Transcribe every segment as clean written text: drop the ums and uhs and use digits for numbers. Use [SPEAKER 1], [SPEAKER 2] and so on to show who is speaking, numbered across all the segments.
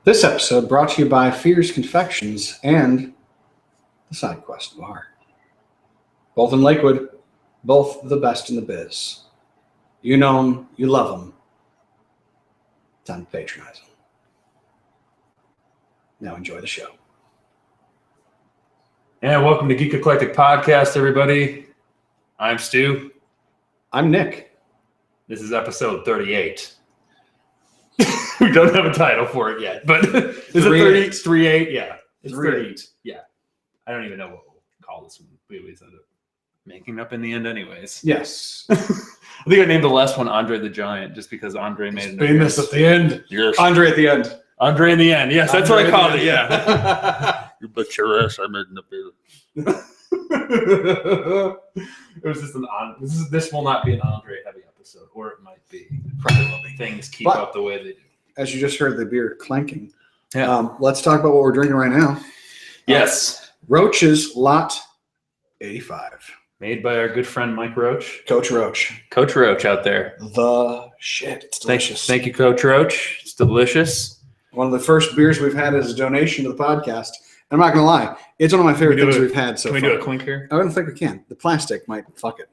[SPEAKER 1] This episode brought to you by Fears Confections and the Side Quest Bar. Both in Lakewood, both the best in the biz. You know them, you love them. Time to patronize them. Now enjoy the show.
[SPEAKER 2] And welcome to Geek Eclectic Podcast, everybody. I'm Stu.
[SPEAKER 1] I'm Nick.
[SPEAKER 2] This is episode 38. We don't have a title for it yet, but is it 38? It's 38? Yeah. It's 38. Yeah. I don't even know what we'll call this one. We always end up making up in the end anyways.
[SPEAKER 1] Yes.
[SPEAKER 2] I think I named the last one Andre the Giant just because Andre made an
[SPEAKER 1] famous at the end.
[SPEAKER 2] Yes.
[SPEAKER 1] Andre at the end.
[SPEAKER 2] Andre in the end. Yes, that's
[SPEAKER 1] Andre
[SPEAKER 2] what I called it. Yeah.
[SPEAKER 3] You bet your ass I made an appeal.
[SPEAKER 2] It was just this will not be an Andre heavy episode, or it might be. Probably things keep up the way they do.
[SPEAKER 1] As you just heard the beer clanking.
[SPEAKER 2] Yeah.
[SPEAKER 1] Let's talk about what we're drinking right now.
[SPEAKER 2] Yes.
[SPEAKER 1] Roach's Lot 85.
[SPEAKER 2] Made by our good friend Mike Roach.
[SPEAKER 1] Coach Roach.
[SPEAKER 2] Coach Roach out there.
[SPEAKER 1] The shit. It's delicious.
[SPEAKER 2] Thank you, Coach Roach. It's delicious.
[SPEAKER 1] One of the first beers we've had as a donation to the podcast. I'm not going to lie. It's one of my favorite things we've had so far.
[SPEAKER 2] Can we do a clink here?
[SPEAKER 1] I don't think we can. The plastic might fuck it.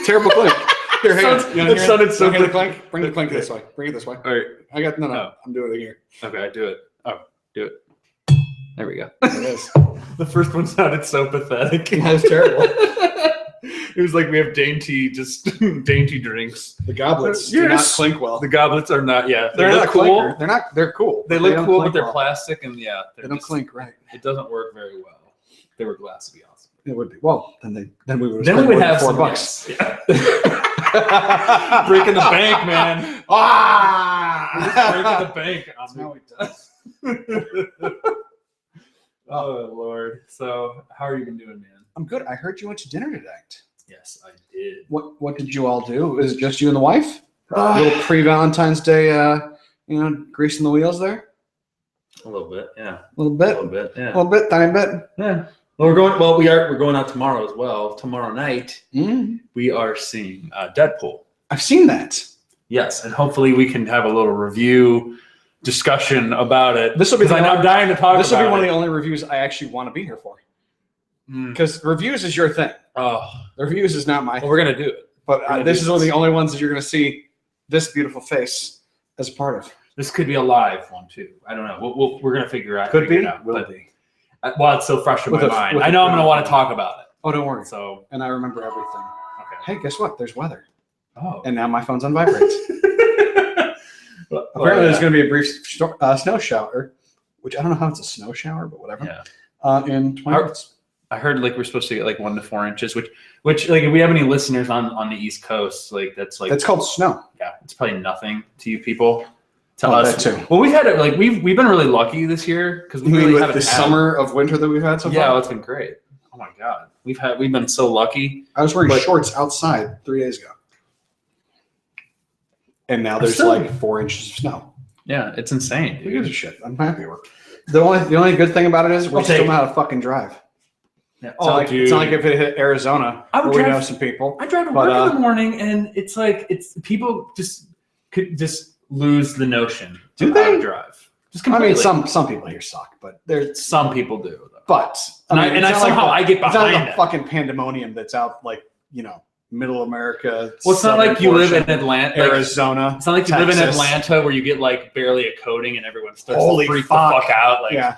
[SPEAKER 1] Terrible clink. Here, hang on.
[SPEAKER 2] It sounded so
[SPEAKER 1] good. Bring the clink this way. Bring it this way.
[SPEAKER 2] All right.
[SPEAKER 1] I got no. I'm doing it here.
[SPEAKER 2] Okay, do it. Oh, do it. There we go.
[SPEAKER 1] There it is.
[SPEAKER 2] The first one sounded so pathetic.
[SPEAKER 1] That was terrible.
[SPEAKER 2] It was like we have dainty drinks.
[SPEAKER 1] The goblets do not clink well.
[SPEAKER 2] The goblets are not. Yeah,
[SPEAKER 1] they're not
[SPEAKER 2] cool.
[SPEAKER 1] They're cool.
[SPEAKER 2] They look cool, but they're plastic, and yeah,
[SPEAKER 1] they don't clink right.
[SPEAKER 2] It doesn't work very well. If they were glass, it'd be awesome.
[SPEAKER 1] It would be. Well, then we would.
[SPEAKER 2] Then we would have
[SPEAKER 1] $4.
[SPEAKER 2] Yeah. Breaking the bank, man. Breaking the bank.
[SPEAKER 1] That's how he does.
[SPEAKER 2] Oh Lord. So, how are you been doing, man?
[SPEAKER 1] I'm good. I heard you went to dinner tonight.
[SPEAKER 2] Yes, I did.
[SPEAKER 1] What did you all do? Is it just you and the wife? A little pre-Valentine's Day, greasing the wheels there.
[SPEAKER 2] A little bit, yeah.
[SPEAKER 1] A little bit,
[SPEAKER 2] yeah.
[SPEAKER 1] A little bit, tiny bit.
[SPEAKER 2] Yeah. Well, we're going out tomorrow as well. Tomorrow night, we are seeing Deadpool.
[SPEAKER 1] I've seen that.
[SPEAKER 2] Yes, and hopefully we can have a little review discussion about it.
[SPEAKER 1] This will be.
[SPEAKER 2] I'm dying to talk about it.
[SPEAKER 1] This will be one of the only reviews I actually want to be here for. Because reviews is your thing.
[SPEAKER 2] Oh,
[SPEAKER 1] the reviews is not my thing.
[SPEAKER 2] We're gonna do it.
[SPEAKER 1] But this is one of the only ones that you're gonna see this beautiful face as part of.
[SPEAKER 2] This could be a live one too. I don't know. We're gonna figure out.
[SPEAKER 1] Could be.
[SPEAKER 2] Will be. Well, it's so fresh in my mind. I know I'm gonna want to talk about it.
[SPEAKER 1] Oh, don't worry.
[SPEAKER 2] So,
[SPEAKER 1] and I remember everything.
[SPEAKER 2] Okay.
[SPEAKER 1] Hey, guess what? There's weather.
[SPEAKER 2] Oh.
[SPEAKER 1] And now my phone's on vibrate. Apparently, there's going to be a brief snow shower, which I don't know how it's a snow shower, but whatever.
[SPEAKER 2] Yeah.
[SPEAKER 1] In 20 minutes.
[SPEAKER 2] I heard we're supposed to get 1 to 4 inches, which if we have any listeners on the East Coast, that's
[SPEAKER 1] called snow.
[SPEAKER 2] Yeah, it's probably nothing to you people. To
[SPEAKER 1] That
[SPEAKER 2] us
[SPEAKER 1] too.
[SPEAKER 2] Well, we've had it we've been really lucky this year because we really haven't
[SPEAKER 1] the summer of winter that we've had so far.
[SPEAKER 2] Yeah, it's been great. Oh my God, we've been so lucky.
[SPEAKER 1] I was wearing shorts outside 3 days ago, and now there's 4 inches of snow.
[SPEAKER 2] Yeah, it's insane.
[SPEAKER 1] Who gives a shit? I'm happy with it. The only good thing about it is we still know how to fucking drive.
[SPEAKER 2] Yeah.
[SPEAKER 1] It's not like if it hit Arizona, we know some people.
[SPEAKER 2] I drive to work in the morning, and it's people could lose the notion of how to drive. Just completely.
[SPEAKER 1] I mean, some people here suck, but there's
[SPEAKER 2] some people do. Though.
[SPEAKER 1] But
[SPEAKER 2] I get behind
[SPEAKER 1] it's not like
[SPEAKER 2] it.
[SPEAKER 1] a fucking pandemonium that's out middle America.
[SPEAKER 2] Well, it's not like you live in Atlanta,
[SPEAKER 1] Arizona.
[SPEAKER 2] It's not like you live in Atlanta where you get barely a coating and everyone starts to freak the fuck out.
[SPEAKER 1] Yeah.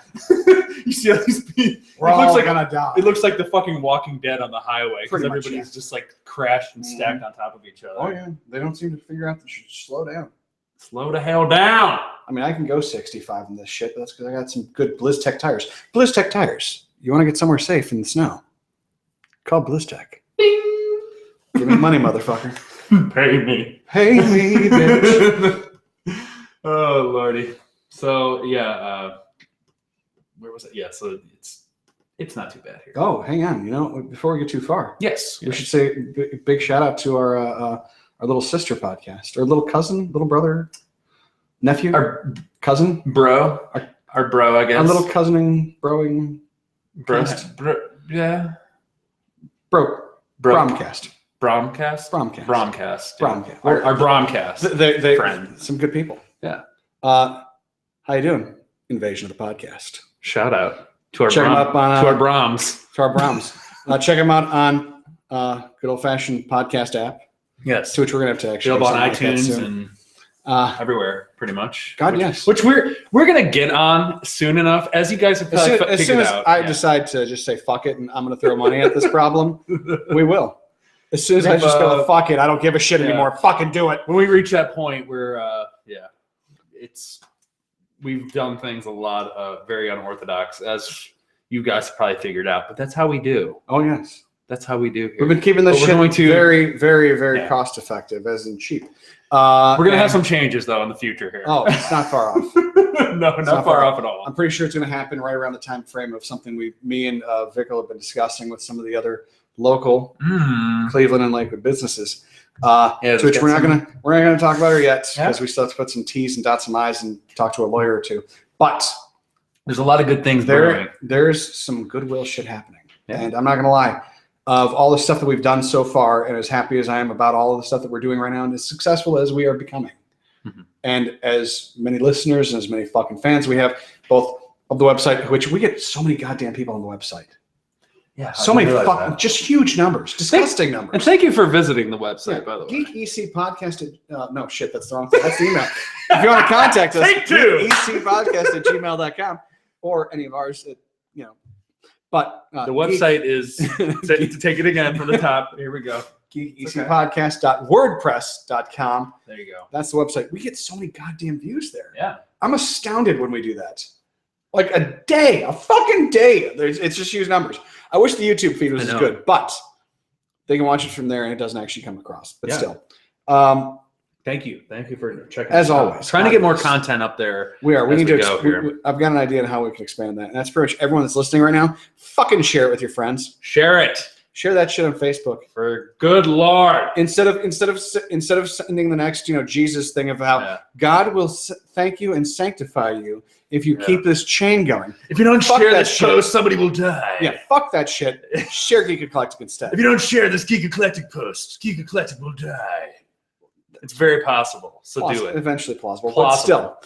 [SPEAKER 2] You see all these people.
[SPEAKER 1] We're all gonna die.
[SPEAKER 2] It looks like the fucking Walking Dead on the highway because
[SPEAKER 1] Pretty much,
[SPEAKER 2] everybody's just crashed and stacked on top of each other.
[SPEAKER 1] Oh yeah, they don't seem to figure out that you should slow down.
[SPEAKER 2] Slow the hell down.
[SPEAKER 1] I mean, I can go 65 in this shit, but that's because I got some good BlizzTech tires. BlizzTech tires. You want to get somewhere safe in the snow? Call BlizzTech.
[SPEAKER 2] Bing.
[SPEAKER 1] Give me money, motherfucker.
[SPEAKER 2] Pay me.
[SPEAKER 1] Pay me, bitch.
[SPEAKER 2] Oh, Lordy. So, yeah. Where was it? Yeah, so it's not too bad here.
[SPEAKER 1] Oh, hang on. Before we get too far.
[SPEAKER 2] Yes.
[SPEAKER 1] We should say big shout out to our little sister podcast, our little cousin, little brother, nephew, our cousin,
[SPEAKER 2] bro, our bro, I guess.
[SPEAKER 1] Our little cousining, broing,
[SPEAKER 2] yeah,
[SPEAKER 1] Bromcast.
[SPEAKER 2] Bromcast.
[SPEAKER 1] Yeah.
[SPEAKER 2] Our Bromcast.
[SPEAKER 1] They
[SPEAKER 2] friend.
[SPEAKER 1] some good people.
[SPEAKER 2] Yeah.
[SPEAKER 1] How you doing? Invasion of the podcast.
[SPEAKER 2] Shout out to our
[SPEAKER 1] Check 'em up on,
[SPEAKER 2] to our Brahms.
[SPEAKER 1] To our Brahms. Check them out on good old-fashioned podcast app.
[SPEAKER 2] Yes.
[SPEAKER 1] To which we're going to have to actually
[SPEAKER 2] Available on
[SPEAKER 1] something like that
[SPEAKER 2] iTunes
[SPEAKER 1] soon.
[SPEAKER 2] and everywhere, pretty much.
[SPEAKER 1] God, yes.
[SPEAKER 2] Which we're going to get on soon enough, as you guys have probably
[SPEAKER 1] As soon
[SPEAKER 2] figured
[SPEAKER 1] as
[SPEAKER 2] out.
[SPEAKER 1] I decide to just say fuck it and I'm going to throw money at this problem, we will. As soon as I just go, fuck it, I don't give a shit anymore. Fucking do it.
[SPEAKER 2] When we reach that point, we're we've done things a lot of very unorthodox, as you guys have probably figured out, but that's how we do.
[SPEAKER 1] Oh yes,
[SPEAKER 2] that's how we do here.
[SPEAKER 1] We've been keeping this shit very, very, very cost effective, as in cheap.
[SPEAKER 2] We're gonna have some changes though in the future here.
[SPEAKER 1] Oh, it's not far off.
[SPEAKER 2] No, not far off at all.
[SPEAKER 1] I'm pretty sure it's going to happen right around the time frame of something me and Vickle have been discussing with some of the other local Cleveland and Lakewood businesses. Which we're not gonna talk about her yet because we still have to put some T's and dot some I's and talk to a lawyer or two. But
[SPEAKER 2] there's a lot of good things brewing.
[SPEAKER 1] There's some goodwill shit happening, and I'm not gonna lie. Of all the stuff that we've done so far, and as happy as I am about all of the stuff that we're doing right now, and as successful as we are becoming, and as many listeners and as many fucking fans we have, both of the website, which we get so many goddamn people on the website. Yeah, so many fucking, just huge numbers, disgusting numbers.
[SPEAKER 2] And thank you for visiting the website, by the way.
[SPEAKER 1] Geek EC Podcast. No shit, that's the wrong thing. That's the email. If you want to contact us, geekecpodcast@gmail.com or any of ours. But
[SPEAKER 2] the website is to take it again from the top. Here we go.
[SPEAKER 1] geekecpodcast.wordpress.com.
[SPEAKER 2] There you go.
[SPEAKER 1] That's the website. We get so many goddamn views there.
[SPEAKER 2] Yeah,
[SPEAKER 1] I'm astounded when we do that. Like a fucking day. It's just huge numbers. I wish the YouTube feed was as good, but they can watch it from there and it doesn't actually come across. But still.
[SPEAKER 2] Thank you for checking.
[SPEAKER 1] As always.
[SPEAKER 2] Trying to get more content up there.
[SPEAKER 1] We are. We need to. I've got an idea on how we can expand that. And that's pretty much everyone that's listening right now. Fucking share it with your friends.
[SPEAKER 2] Share it.
[SPEAKER 1] Share that shit on Facebook.
[SPEAKER 2] For good Lord.
[SPEAKER 1] Instead of sending the next, Jesus thing of how God will thank you and sanctify you if you keep this chain going.
[SPEAKER 2] If you don't share this post, somebody will die.
[SPEAKER 1] Yeah, fuck that shit. Share Geek Eclectic instead.
[SPEAKER 2] If you don't share this Geek Eclectic post, Geek Eclectic will die. It's very possible. So do it.
[SPEAKER 1] Eventually plausible. But still,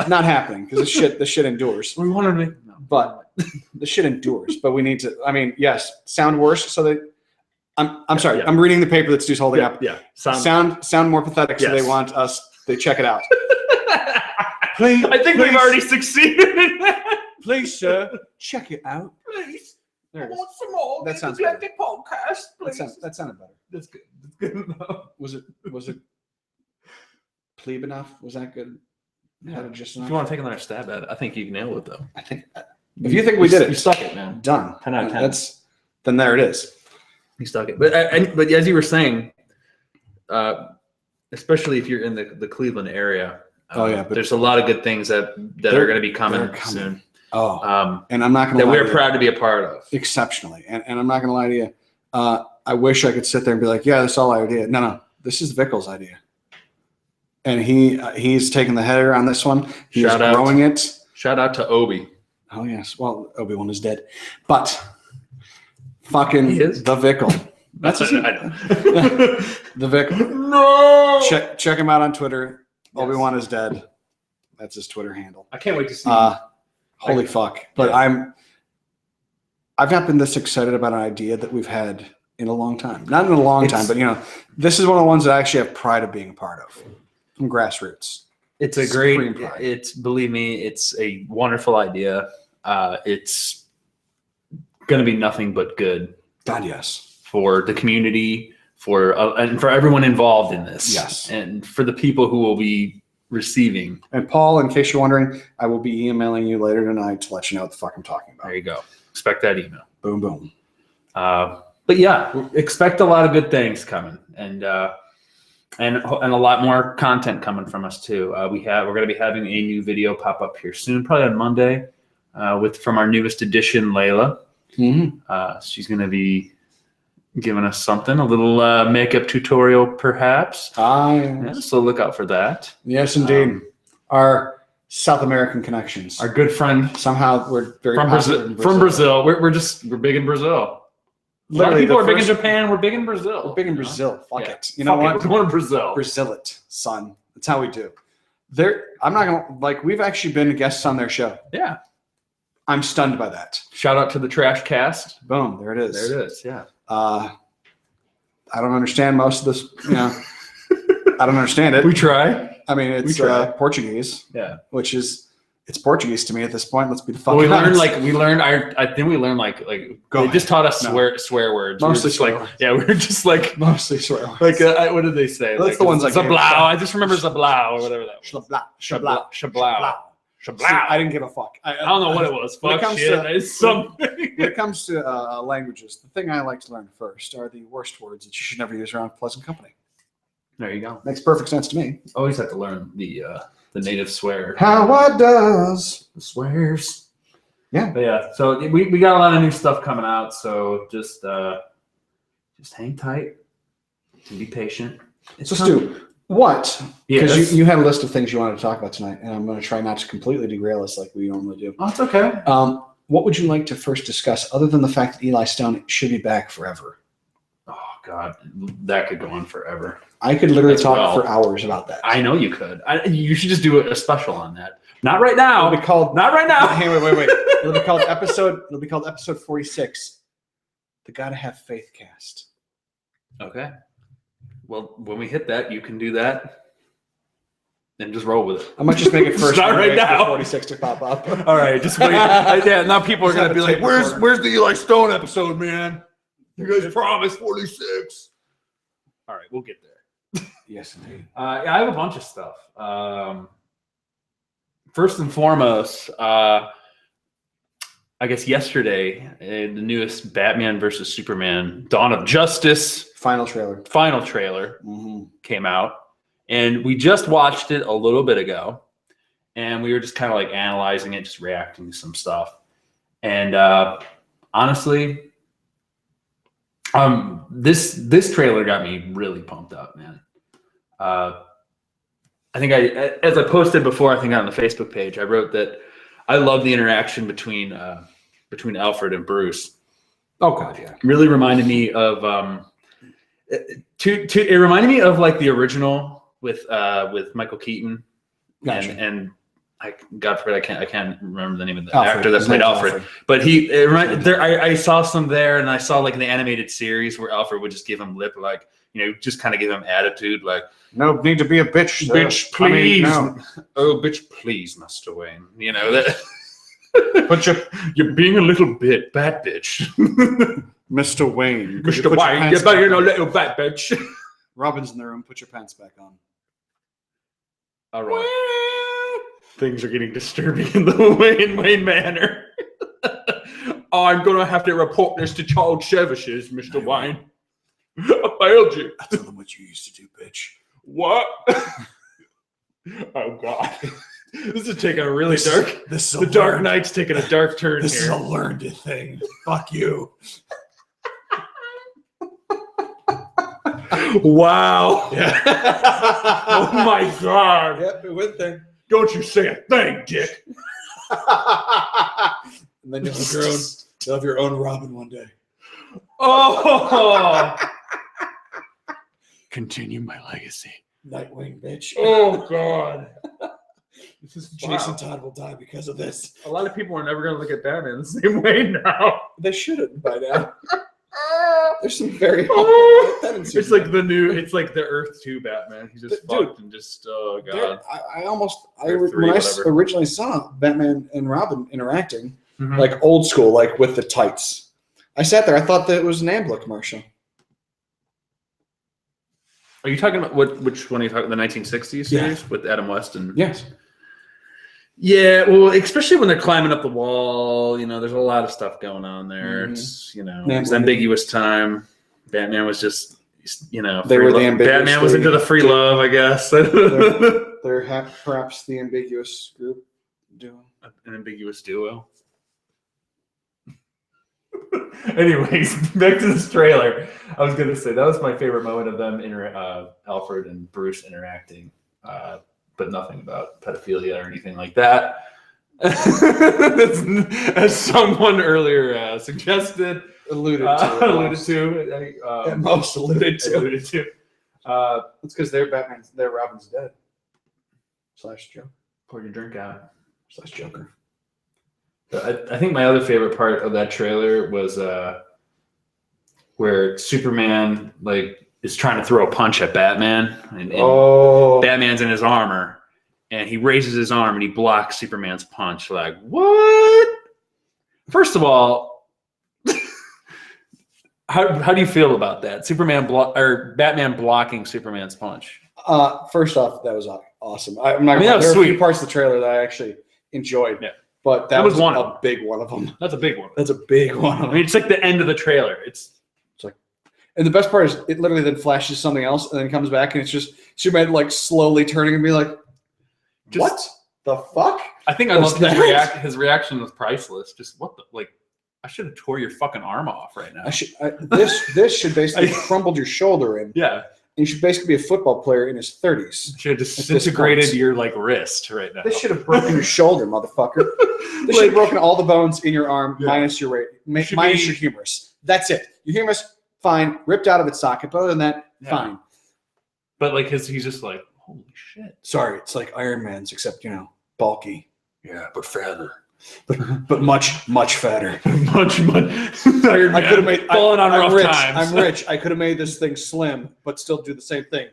[SPEAKER 1] not happening because the shit endures.
[SPEAKER 2] We wanted to make
[SPEAKER 1] but the shit endures. But we need to. I mean, yes, sound worse so that. I'm sorry. I'm reading the paper that Stu's holding up.
[SPEAKER 2] Yeah.
[SPEAKER 1] Sound more pathetic. So they want us. They check it out. Please,
[SPEAKER 2] I think we've already succeeded in that.
[SPEAKER 1] Please, sir, check it out.
[SPEAKER 2] Please.
[SPEAKER 1] I
[SPEAKER 2] want some more.
[SPEAKER 1] That sounds better.
[SPEAKER 2] Podcast, please.
[SPEAKER 1] That sounded better.
[SPEAKER 2] That's good. That's good enough.
[SPEAKER 1] Was it plebe enough? Was that good?
[SPEAKER 2] Yeah. Just enough? If you want to take another stab at it, I think you nailed it though.
[SPEAKER 1] I think if you think we did it,
[SPEAKER 2] you stuck it, man.
[SPEAKER 1] Done.
[SPEAKER 2] 10 out of 10.
[SPEAKER 1] Then there it is.
[SPEAKER 2] You stuck it. But as you were saying, especially if you're in the Cleveland area, but there's a lot of good things that are going to be coming soon.
[SPEAKER 1] And I'm not going to
[SPEAKER 2] that we're proud to be a part of.
[SPEAKER 1] Exceptionally. And I'm not going to lie to you. I wish I could sit there and be like, yeah, that's all I did. No, this is Vickle's idea. And he's taking the header on this one. He's growing it.
[SPEAKER 2] Shout out to Obi.
[SPEAKER 1] Oh, yes. Well, Obi-Wan is dead. But fucking the Vickle. That's his name. The Vickle.
[SPEAKER 2] No.
[SPEAKER 1] Check him out on Twitter.
[SPEAKER 2] Yes.
[SPEAKER 1] Obi-Wan is dead. That's his Twitter handle.
[SPEAKER 2] I can't wait to see
[SPEAKER 1] holy fuck. But I've not been this excited about an idea that we've had in a long time. Not in a long time, but this is one of the ones that I actually have pride of being a part of. From grassroots.
[SPEAKER 2] It's a great, believe me, it's a wonderful idea. It's going to be nothing but good.
[SPEAKER 1] God, yes.
[SPEAKER 2] For the community, and for everyone involved in this.
[SPEAKER 1] Yes.
[SPEAKER 2] And for the people who will be receiving.
[SPEAKER 1] And Paul, in case you're wondering, I will be emailing you later tonight to let you know what the fuck I'm talking about.
[SPEAKER 2] There you go. Expect that email.
[SPEAKER 1] Boom, boom.
[SPEAKER 2] But yeah, expect a lot of good things coming. And a lot more content coming from us too. We're going to be having a new video pop up here soon, probably on Monday, from our newest edition, Layla. Mm-hmm. She's going to be giving us something, a little makeup tutorial, perhaps.
[SPEAKER 1] Yes.
[SPEAKER 2] So look out for that.
[SPEAKER 1] Yes, indeed. Our South American connections.
[SPEAKER 2] Our good friend.
[SPEAKER 1] Somehow we're very
[SPEAKER 2] from Brazil. We're big in Brazil. A lot of people are big in Japan. We're big in Brazil.
[SPEAKER 1] We're big in Brazil. Fuck it. You know what?
[SPEAKER 2] We're going to Brazil.
[SPEAKER 1] Brazil it, son. That's how we do. I'm not gonna like. We've actually been guests on their show.
[SPEAKER 2] Yeah.
[SPEAKER 1] I'm stunned by that.
[SPEAKER 2] Shout out to the Trash Cast.
[SPEAKER 1] Boom, there it is.
[SPEAKER 2] There it is. Yeah.
[SPEAKER 1] I don't understand most of this. I don't understand it.
[SPEAKER 2] We try.
[SPEAKER 1] I mean, it's Portuguese.
[SPEAKER 2] Yeah.
[SPEAKER 1] Which is it's Portuguese to me at this point. Let's be the
[SPEAKER 2] Well,
[SPEAKER 1] fucking honest.
[SPEAKER 2] I think we learned they just taught us swear words.
[SPEAKER 1] Mostly
[SPEAKER 2] we were just like
[SPEAKER 1] mostly swear words.
[SPEAKER 2] Like what did they say?
[SPEAKER 1] That's the ones I
[SPEAKER 2] Zablau. I just remember Zablau or whatever that was.
[SPEAKER 1] Shablau. I didn't give a fuck.
[SPEAKER 2] I don't know what it was. Fuck shit. It's something.
[SPEAKER 1] When it comes to languages, the thing I like to learn first are the worst words that you should never use around pleasant company.
[SPEAKER 2] There you go.
[SPEAKER 1] Makes perfect sense to me.
[SPEAKER 2] Always have to learn the native swear.
[SPEAKER 1] How I does.
[SPEAKER 2] The swears.
[SPEAKER 1] Yeah.
[SPEAKER 2] But yeah. So we got a lot of new stuff coming out. So just hang tight and be patient.
[SPEAKER 1] So Stu, what?
[SPEAKER 2] Yes.
[SPEAKER 1] Because you had a list of things you wanted to talk about tonight, and I'm going to try not to completely derail us like we normally do.
[SPEAKER 2] Oh, it's okay.
[SPEAKER 1] What would you like to first discuss, other than the fact that Eli Stone should be back forever?
[SPEAKER 2] Oh God, that could go on forever.
[SPEAKER 1] I could literally talk for hours about that.
[SPEAKER 2] I know you could. You should just do a special on that. Not right now.
[SPEAKER 1] It'll be called.
[SPEAKER 2] Not right now.
[SPEAKER 1] Hey, wait. It'll be called episode 46. The Gotta Have Faith Cast.
[SPEAKER 2] Okay. Well, when we hit that, you can do that. And just roll with it.
[SPEAKER 1] I might just make it first.
[SPEAKER 2] Not right now.
[SPEAKER 1] 46 to pop up.
[SPEAKER 2] All right, just wait. Yeah, now people are
[SPEAKER 1] Just
[SPEAKER 2] going
[SPEAKER 1] have
[SPEAKER 2] to be
[SPEAKER 1] a
[SPEAKER 2] like,
[SPEAKER 1] tape
[SPEAKER 2] "Where's
[SPEAKER 1] recorder."
[SPEAKER 2] the Eli Stone episode, man? You guys promised 46." All right, we'll get there.
[SPEAKER 1] Yes, indeed.
[SPEAKER 2] Yeah, I have a bunch of stuff. First and foremost, I guess yesterday, the newest Batman vs. Superman: Dawn of Justice
[SPEAKER 1] Final trailer
[SPEAKER 2] came out. And we just watched it a little bit ago, and we were just kind of like analyzing it, just reacting to some stuff. And honestly, this trailer got me really pumped up, man. I think as I posted before, I think on the Facebook page, I wrote that I love the interaction between Alfred and Bruce.
[SPEAKER 1] Oh God, yeah.
[SPEAKER 2] Really reminded me of it reminded me of like the original with Michael Keaton.
[SPEAKER 1] Gotcha.
[SPEAKER 2] and God forbid I can't remember the name of the
[SPEAKER 1] Alfred.
[SPEAKER 2] actor that
[SPEAKER 1] His
[SPEAKER 2] played
[SPEAKER 1] name's
[SPEAKER 2] Alfred. But I saw some there, and I saw like in the animated series where Alfred would just give him lip, like, just kind of give him attitude, like,
[SPEAKER 1] no need to be a bitch, sir.
[SPEAKER 2] Bitch, please.
[SPEAKER 1] No.
[SPEAKER 2] Oh, bitch, please, Mr. Wayne. That. But you're being a little bit bad, bitch.
[SPEAKER 1] Mr. Wayne.
[SPEAKER 2] Mr. Wayne, you're being a little bad, bitch.
[SPEAKER 1] Robin's in the room. Put your pants back on.
[SPEAKER 2] All right. Things are getting disturbing in the Wayne manor. I'm going to have to report this to child services, Mr. Wayne. I failed you.
[SPEAKER 1] I told them what you used to do, bitch.
[SPEAKER 2] What? Oh, God. This is taking a really dark... The Dark Knight's taking a dark turn here.
[SPEAKER 1] This is a learned thing. Fuck you.
[SPEAKER 2] Wow.
[SPEAKER 1] Yeah.
[SPEAKER 2] Oh, my God.
[SPEAKER 1] Yep, it went there.
[SPEAKER 2] Don't you say a thing, Dick.
[SPEAKER 1] And then you'll have your own Robin one day.
[SPEAKER 2] Oh. Continue my legacy.
[SPEAKER 1] Nightwing, bitch.
[SPEAKER 2] Oh, God. This is
[SPEAKER 1] Jason Todd will die because of this.
[SPEAKER 2] A lot of people are never going to look at Batman the same way now.
[SPEAKER 1] They shouldn't by now. There's some very tendencies.
[SPEAKER 2] It's like the Earth 2 Batman. He just fucked and just, oh, God.
[SPEAKER 1] When I originally saw Batman and Robin interacting,
[SPEAKER 2] Mm-hmm.
[SPEAKER 1] like old school, like with the tights, I sat there. I thought that it was an Ambler commercial.
[SPEAKER 2] Are you talking about which one are you talking about? The 1960s series with Adam West and
[SPEAKER 1] Yes.
[SPEAKER 2] Yeah, well, especially when they're climbing up the wall, there's a lot of stuff going on there. It's it's ambiguous time. Batman was just
[SPEAKER 1] they were the ambiguous.
[SPEAKER 2] Batman was into the free love, I guess.
[SPEAKER 1] they're perhaps the ambiguous group duo.
[SPEAKER 2] An ambiguous duo. Anyways, back to this trailer. I was going to say that was my favorite moment of them, Alfred and Bruce interacting, but nothing about pedophilia or anything like that. As someone earlier suggested,
[SPEAKER 1] alluded to.
[SPEAKER 2] At most alluded to.
[SPEAKER 1] It's because their Robin's dead. Slash Joker.
[SPEAKER 2] Pour your drink out.
[SPEAKER 1] Slash Joker.
[SPEAKER 2] I think my other favorite part of that trailer was where Superman is trying to throw a punch at Batman, and Batman's in his armor, and he raises his arm and he blocks Superman's punch. Like, what? First of all, how do you feel about that? Batman blocking Superman's punch.
[SPEAKER 1] First off, that was awesome. There were a few parts of the trailer that I actually enjoyed. Yeah. But that was a big one of them.
[SPEAKER 2] That's a big one.
[SPEAKER 1] That's a big one.
[SPEAKER 2] I mean, it's like the end of the trailer. It's
[SPEAKER 1] like, and the best part is it literally then flashes something else and then comes back and it's just Superman like slowly turning and be like, what the fuck?
[SPEAKER 2] I think I love his reaction was priceless. Just what the I should have tore your fucking arm off right now.
[SPEAKER 1] This should basically crumbled your shoulder in.
[SPEAKER 2] Yeah.
[SPEAKER 1] And you should basically be a football player in his 30s.
[SPEAKER 2] Should have disintegrated your wrist right now.
[SPEAKER 1] This should have broken your shoulder, motherfucker. This should have broken all the bones in your arm, minus your minus your humerus. That's it. Your humerus, fine, ripped out of its socket. But other than that, fine.
[SPEAKER 2] But he's just like, holy shit.
[SPEAKER 1] Sorry, it's like Iron Man's, except bulky.
[SPEAKER 3] Yeah, but fatter.
[SPEAKER 1] But much fatter.
[SPEAKER 2] much.
[SPEAKER 1] Iron Man. I could have made
[SPEAKER 2] falling on rough
[SPEAKER 1] rich.
[SPEAKER 2] times.
[SPEAKER 1] I'm rich. I could have made this thing slim, but still do the same thing.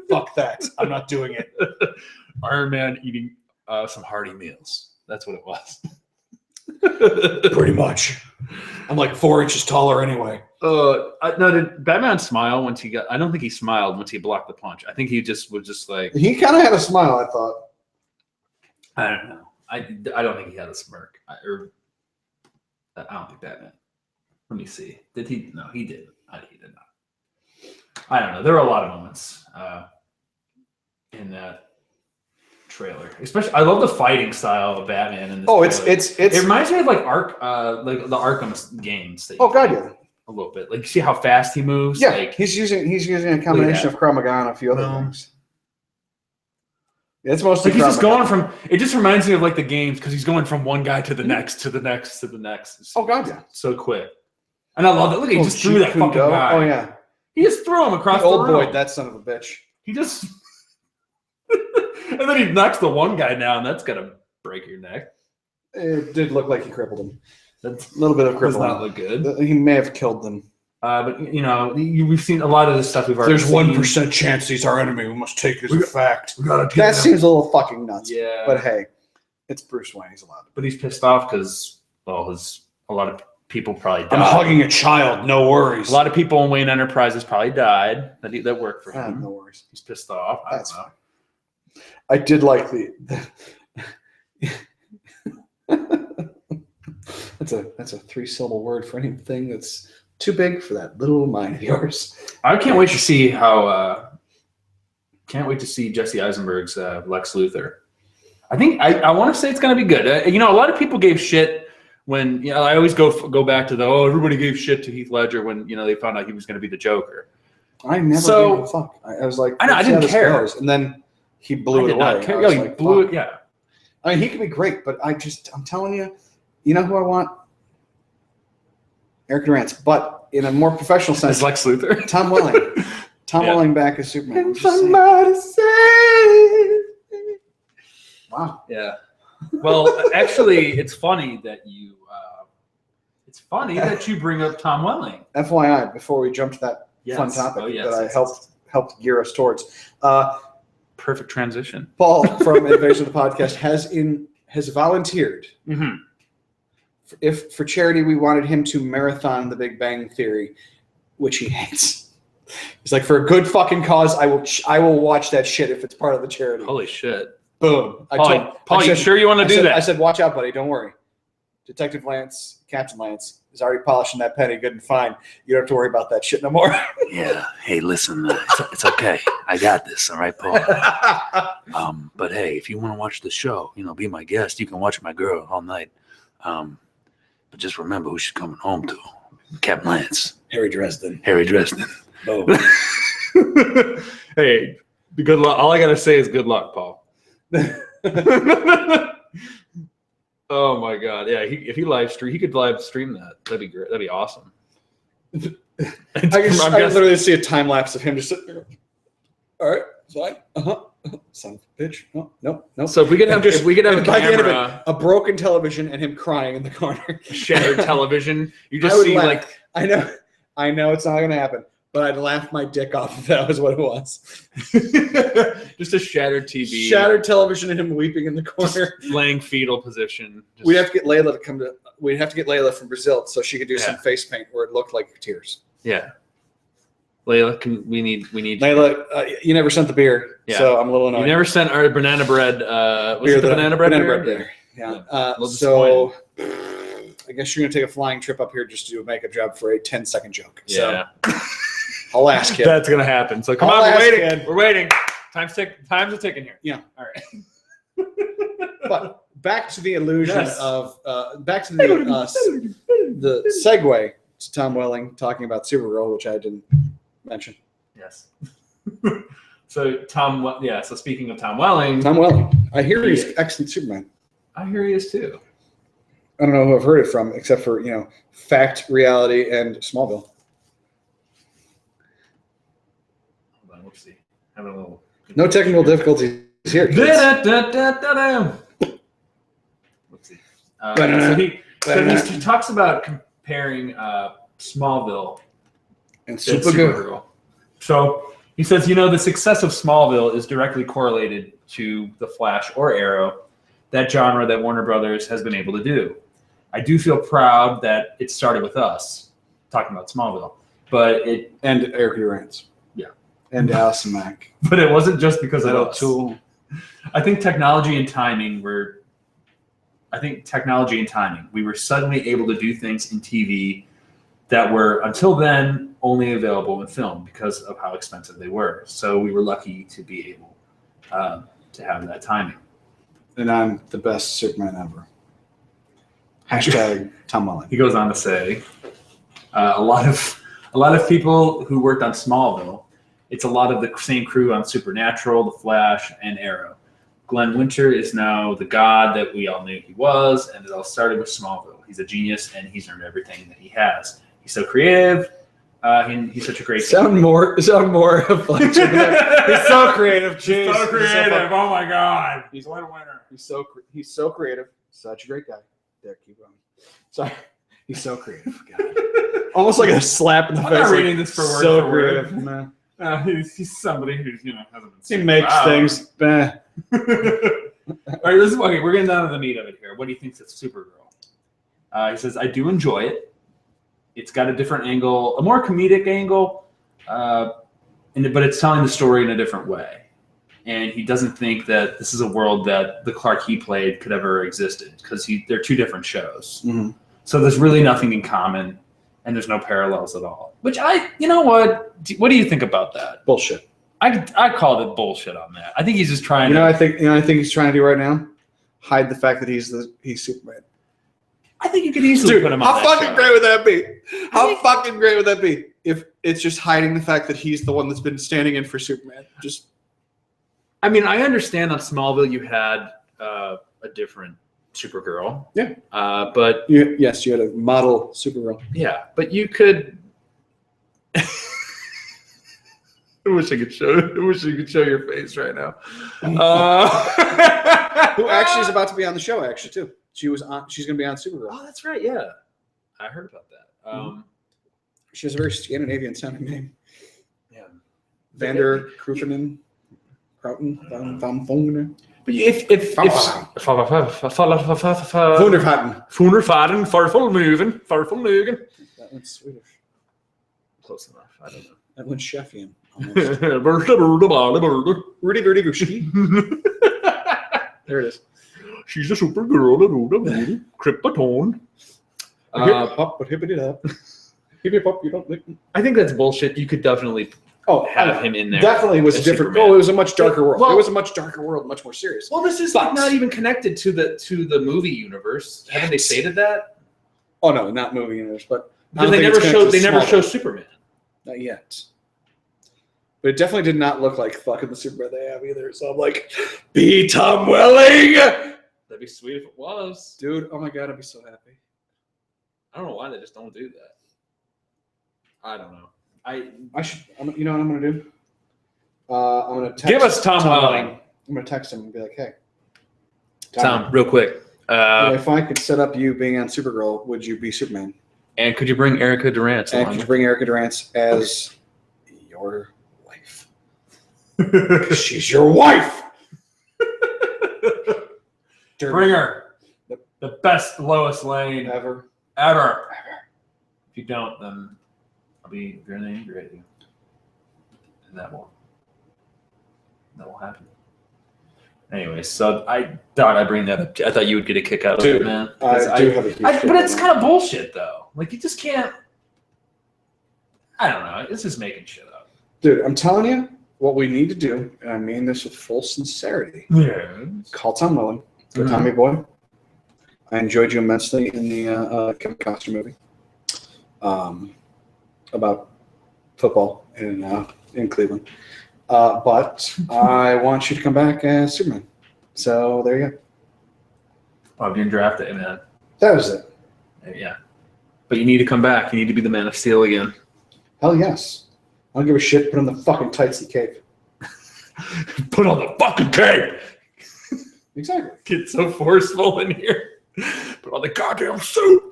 [SPEAKER 1] Fuck that. I'm not doing it.
[SPEAKER 2] Iron Man eating some hearty meals. That's what it was.
[SPEAKER 1] Pretty much. I'm like 4 inches taller anyway.
[SPEAKER 2] No, did Batman smile once he got? I don't think he smiled once he blocked the punch. I think he just was just like.
[SPEAKER 1] He kind of had a smile. I thought.
[SPEAKER 2] I don't know. I don't think he had a smirk. I don't think Batman. Let me see. Did he? No, he didn't. He did not. I don't know. There were a lot of moments in that trailer. Especially, I love the fighting style of Batman in this.
[SPEAKER 1] It
[SPEAKER 2] reminds me of like the Arkham games.
[SPEAKER 1] God, yeah.
[SPEAKER 2] A little bit. Like, you see how fast he moves?
[SPEAKER 1] Yeah, he's using a combination of Krav Maga and a few other things. It's mostly
[SPEAKER 2] he's just going from. It just reminds me of the games because he's going from one guy to the next to the next to the next. It's
[SPEAKER 1] God, yeah,
[SPEAKER 2] so quick. And I love it. Look, he just threw that fucking guy.
[SPEAKER 1] Oh yeah,
[SPEAKER 2] he just threw him across the room.
[SPEAKER 1] Old boy, that son of a bitch.
[SPEAKER 2] He just, and then he knocks the one guy down. That's gonna break your neck.
[SPEAKER 1] It did look like he crippled him.
[SPEAKER 2] That's
[SPEAKER 1] a little bit of crippling.
[SPEAKER 2] Does not look good.
[SPEAKER 1] He may have killed them.
[SPEAKER 2] But we've seen a lot of this stuff.
[SPEAKER 1] There's 1% chance he's our enemy. We must take it as a fact. That seems a little fucking nuts.
[SPEAKER 2] Yeah.
[SPEAKER 1] But hey, it's Bruce Wayne. He's allowed.
[SPEAKER 2] But he's pissed off because a lot of people probably died.
[SPEAKER 1] I'm hugging a child. No worries.
[SPEAKER 2] A lot of people in Wayne Enterprises probably died that worked for him.
[SPEAKER 1] No worries.
[SPEAKER 2] He's pissed off.
[SPEAKER 1] That's fine. I did like that's a 3-syllable word for anything that's too big for that little mind of yours.
[SPEAKER 2] I can't wait to see Jesse Eisenberg's Lex Luthor. I think I want to say it's going to be good. A lot of people gave shit when I always go back to everybody gave shit to Heath Ledger when they found out he was going to be the Joker.
[SPEAKER 1] I never gave a fuck. I was like,
[SPEAKER 2] I didn't care,
[SPEAKER 1] and then he blew it away.
[SPEAKER 2] He blew it. Yeah.
[SPEAKER 1] I mean, he could be great, but I'm telling you, who I want? Eric Durant's, but in a more professional sense,
[SPEAKER 2] it's Lex Luthor.
[SPEAKER 1] Tom Welling. Welling back as Superman.
[SPEAKER 2] Somebody say.
[SPEAKER 1] Wow.
[SPEAKER 2] Yeah. Well, actually, it's funny that you. Bring up Tom Welling.
[SPEAKER 1] FYI, before we jump to that fun topic that I helped gear us towards.
[SPEAKER 2] Perfect transition.
[SPEAKER 1] Paul from Invasion of the Podcast has volunteered.
[SPEAKER 2] Mm-hmm.
[SPEAKER 1] If for charity we wanted him to marathon The Big Bang Theory, which he hates. He's like, for a good fucking cause, I will watch that shit if it's part of the charity.
[SPEAKER 2] Holy shit.
[SPEAKER 1] Boom.
[SPEAKER 2] Paul, you sure you want to do that?
[SPEAKER 1] I said, watch out, buddy. Don't worry. Detective Lance, Captain Lance, is already polishing that penny good and fine. You don't have to worry about that shit no more.
[SPEAKER 3] Yeah. Hey, listen, it's okay. I got this. All right, Paul. But hey, if you want to watch the show, be my guest. You can watch my girl all night. But just remember who she's coming home to. Captain Lance.
[SPEAKER 1] Harry Dresden.
[SPEAKER 3] Oh.
[SPEAKER 2] Hey, good luck. All I got to say is good luck, Paul. Oh, my God. Yeah, if he could live stream that. That'd be great. That'd be awesome.
[SPEAKER 1] I can literally see a time lapse of him just sitting there. All right, fine. son of a bitch. Oh, nope.
[SPEAKER 2] So if we could have a
[SPEAKER 1] by the end of it,
[SPEAKER 2] camera,
[SPEAKER 1] a broken television and him crying in the corner.
[SPEAKER 2] shattered television, you
[SPEAKER 1] I
[SPEAKER 2] just
[SPEAKER 1] would
[SPEAKER 2] see
[SPEAKER 1] laugh.
[SPEAKER 2] like
[SPEAKER 1] I know it's not going to happen, but I'd laugh my dick off if that was what it was.
[SPEAKER 2] just a shattered TV,
[SPEAKER 1] Shattered television and him weeping in the corner.
[SPEAKER 2] laying fetal position.
[SPEAKER 1] We'd have to get Layla to come to. We'd have to get Layla from Brazil so she could do some face paint where it looked like tears.
[SPEAKER 2] Yeah. Layla, we need
[SPEAKER 1] Layla, you never sent the beer, so I'm a little annoyed.
[SPEAKER 2] You never sent our banana bread. Was it the banana bread beer?
[SPEAKER 1] Yeah. So I guess you're gonna take a flying trip up here just to do a makeup job for a 10-second joke.
[SPEAKER 2] Yeah.
[SPEAKER 1] So I'll ask you.
[SPEAKER 2] That's gonna happen. So come on, we're waiting. We're waiting. Time's a ticking here.
[SPEAKER 1] Yeah.
[SPEAKER 2] All right.
[SPEAKER 1] But back to the illusion of back to the segue to Tom Welling talking about Supergirl, which I didn't mention.
[SPEAKER 2] Yes. So so speaking of Tom Welling.
[SPEAKER 1] I hear he's excellent Superman.
[SPEAKER 2] I hear he is too.
[SPEAKER 1] I don't know who I've heard it from, except for Fact, Reality, and Smallville.
[SPEAKER 2] Hold on, let's see. Having a little.
[SPEAKER 1] No technical difficulties here.
[SPEAKER 2] Let's see. He talks about comparing Smallville
[SPEAKER 1] and
[SPEAKER 2] Supergirl. So he says, the success of Smallville is directly correlated to the Flash or Arrow, that genre that Warner Brothers has been able to do. I do feel proud that it started with us, talking about Smallville,
[SPEAKER 1] and Eric Durance.
[SPEAKER 2] Yeah.
[SPEAKER 1] And Allison Mack.
[SPEAKER 2] But it wasn't just because of us.
[SPEAKER 1] Tool.
[SPEAKER 2] I think technology and timing, we were suddenly able to do things in TV that were, until then, only available in film because of how expensive they were. So we were lucky to be able to have that timing.
[SPEAKER 1] And I'm the best Superman ever. Hashtag Tom Welling.
[SPEAKER 2] He goes on to say, a lot of people who worked on Smallville, it's a lot of the same crew on Supernatural, The Flash, and Arrow. Glenn Winter is now the god that we all knew he was, and it all started with Smallville. He's a genius, and he's earned everything that he has. He's so creative. He's such a great guy.
[SPEAKER 1] Sound more of like he's so creative. Jeez.
[SPEAKER 2] So creative. Oh my God. He's a winner.
[SPEAKER 1] He's so creative. Such a great guy. There, keep going. Sorry. He's so creative. God. Almost like a slap in the face.
[SPEAKER 2] I'm not reading this for word
[SPEAKER 1] so
[SPEAKER 2] for
[SPEAKER 1] creative.
[SPEAKER 2] word. No. He's somebody who's hasn't been.
[SPEAKER 1] He makes things.
[SPEAKER 2] All right, okay, we're getting down to the meat of it here. What do you think of Supergirl? He says, I do enjoy it. It's got a different angle, a more comedic angle, but it's telling the story in a different way. And he doesn't think that this is a world that the Clark he played could ever existed because they're two different shows.
[SPEAKER 1] Mm-hmm.
[SPEAKER 2] So there's really nothing in common, and there's no parallels at all. Which what do you think about that?
[SPEAKER 1] Bullshit.
[SPEAKER 2] I called it bullshit on that. I think he's just trying to.
[SPEAKER 1] I think he's trying to do right now. Hide the fact that he's Superman.
[SPEAKER 2] I think you could easily put him on.
[SPEAKER 1] How fucking great would that be? How fucking great would that be if it's just hiding the fact that he's the one that's been standing in for Superman?
[SPEAKER 2] I mean, I understand on Smallville you had a different Supergirl.
[SPEAKER 1] Yeah.
[SPEAKER 2] But
[SPEAKER 1] you had a model Supergirl.
[SPEAKER 2] Yeah, but you could. I wish you could show your face right now.
[SPEAKER 1] Who actually is about to be on the show? Actually, too. She's going to be on Supergirl.
[SPEAKER 2] Oh, that's right. Yeah, I heard about that.
[SPEAKER 1] She has a very Scandinavian sounding name.
[SPEAKER 2] Yeah,
[SPEAKER 1] Vander Kruifenen, Krauten, Van Vongenen.
[SPEAKER 2] But if Wunderfaden, Farfulmugen.
[SPEAKER 1] That one's Swedish.
[SPEAKER 2] Close enough. I don't know.
[SPEAKER 1] That one's Sheffian. There it is.
[SPEAKER 2] She's a Supergirl. Krypton.
[SPEAKER 1] Hop, but hippity up. Hippity up, you don't lick.
[SPEAKER 2] I think that's bullshit. You could definitely have him in there.
[SPEAKER 1] Definitely was different. Superman. Oh, it was a much darker world.
[SPEAKER 2] Well,
[SPEAKER 1] it was a much darker world, much more serious.
[SPEAKER 2] Well, this is not even connected to the movie universe. Haven't they stated that?
[SPEAKER 1] Oh no, not movie universe, but
[SPEAKER 2] they never show Superman.
[SPEAKER 1] Not yet. But it definitely did not look like fucking the Superman they have either. So I'm like, be Tom Welling.
[SPEAKER 2] That'd be sweet if it was,
[SPEAKER 1] dude. Oh my god, I'd be so happy.
[SPEAKER 2] I don't know why they just don't do that. I don't know.
[SPEAKER 1] I should. You know what I'm gonna do? I'm gonna text
[SPEAKER 2] Give us Tom Welling.
[SPEAKER 1] I'm gonna text him and be like, "Hey,
[SPEAKER 2] Tom, real quick.
[SPEAKER 1] if I could set up you being on Supergirl, would you be Superman?
[SPEAKER 2] And could you bring Erica Durant?
[SPEAKER 1] And could you bring Erica Durant as your wife? She's your wife.
[SPEAKER 2] Bring her. The best Lois Lane
[SPEAKER 1] ever.
[SPEAKER 2] If you don't, then I'll be very angry at you. And that will happen. Anyway, so I thought I'd bring that up. I thought you would get a kick out of it, man.
[SPEAKER 1] I do have a huge
[SPEAKER 2] but it's kind of bullshit, though. Like, you just can't. I don't know. It's just making shit up.
[SPEAKER 1] Dude, I'm telling you, what we need to do, and I mean this with full sincerity, call Tom Welling, go Tommy Boy. I enjoyed you immensely in the Kevin Costner movie about football in Cleveland. But I want you to come back as Superman. So there you go.
[SPEAKER 2] I'm getting drafted, man.
[SPEAKER 1] That was it.
[SPEAKER 2] Yeah. But you need to come back. You need to be the Man of Steel again.
[SPEAKER 1] Hell yes. I don't give a shit. Put on the fucking tights and cape.
[SPEAKER 2] Put on the fucking cape.
[SPEAKER 1] Exactly.
[SPEAKER 2] Get so forceful in here. Put on the goddamn suit.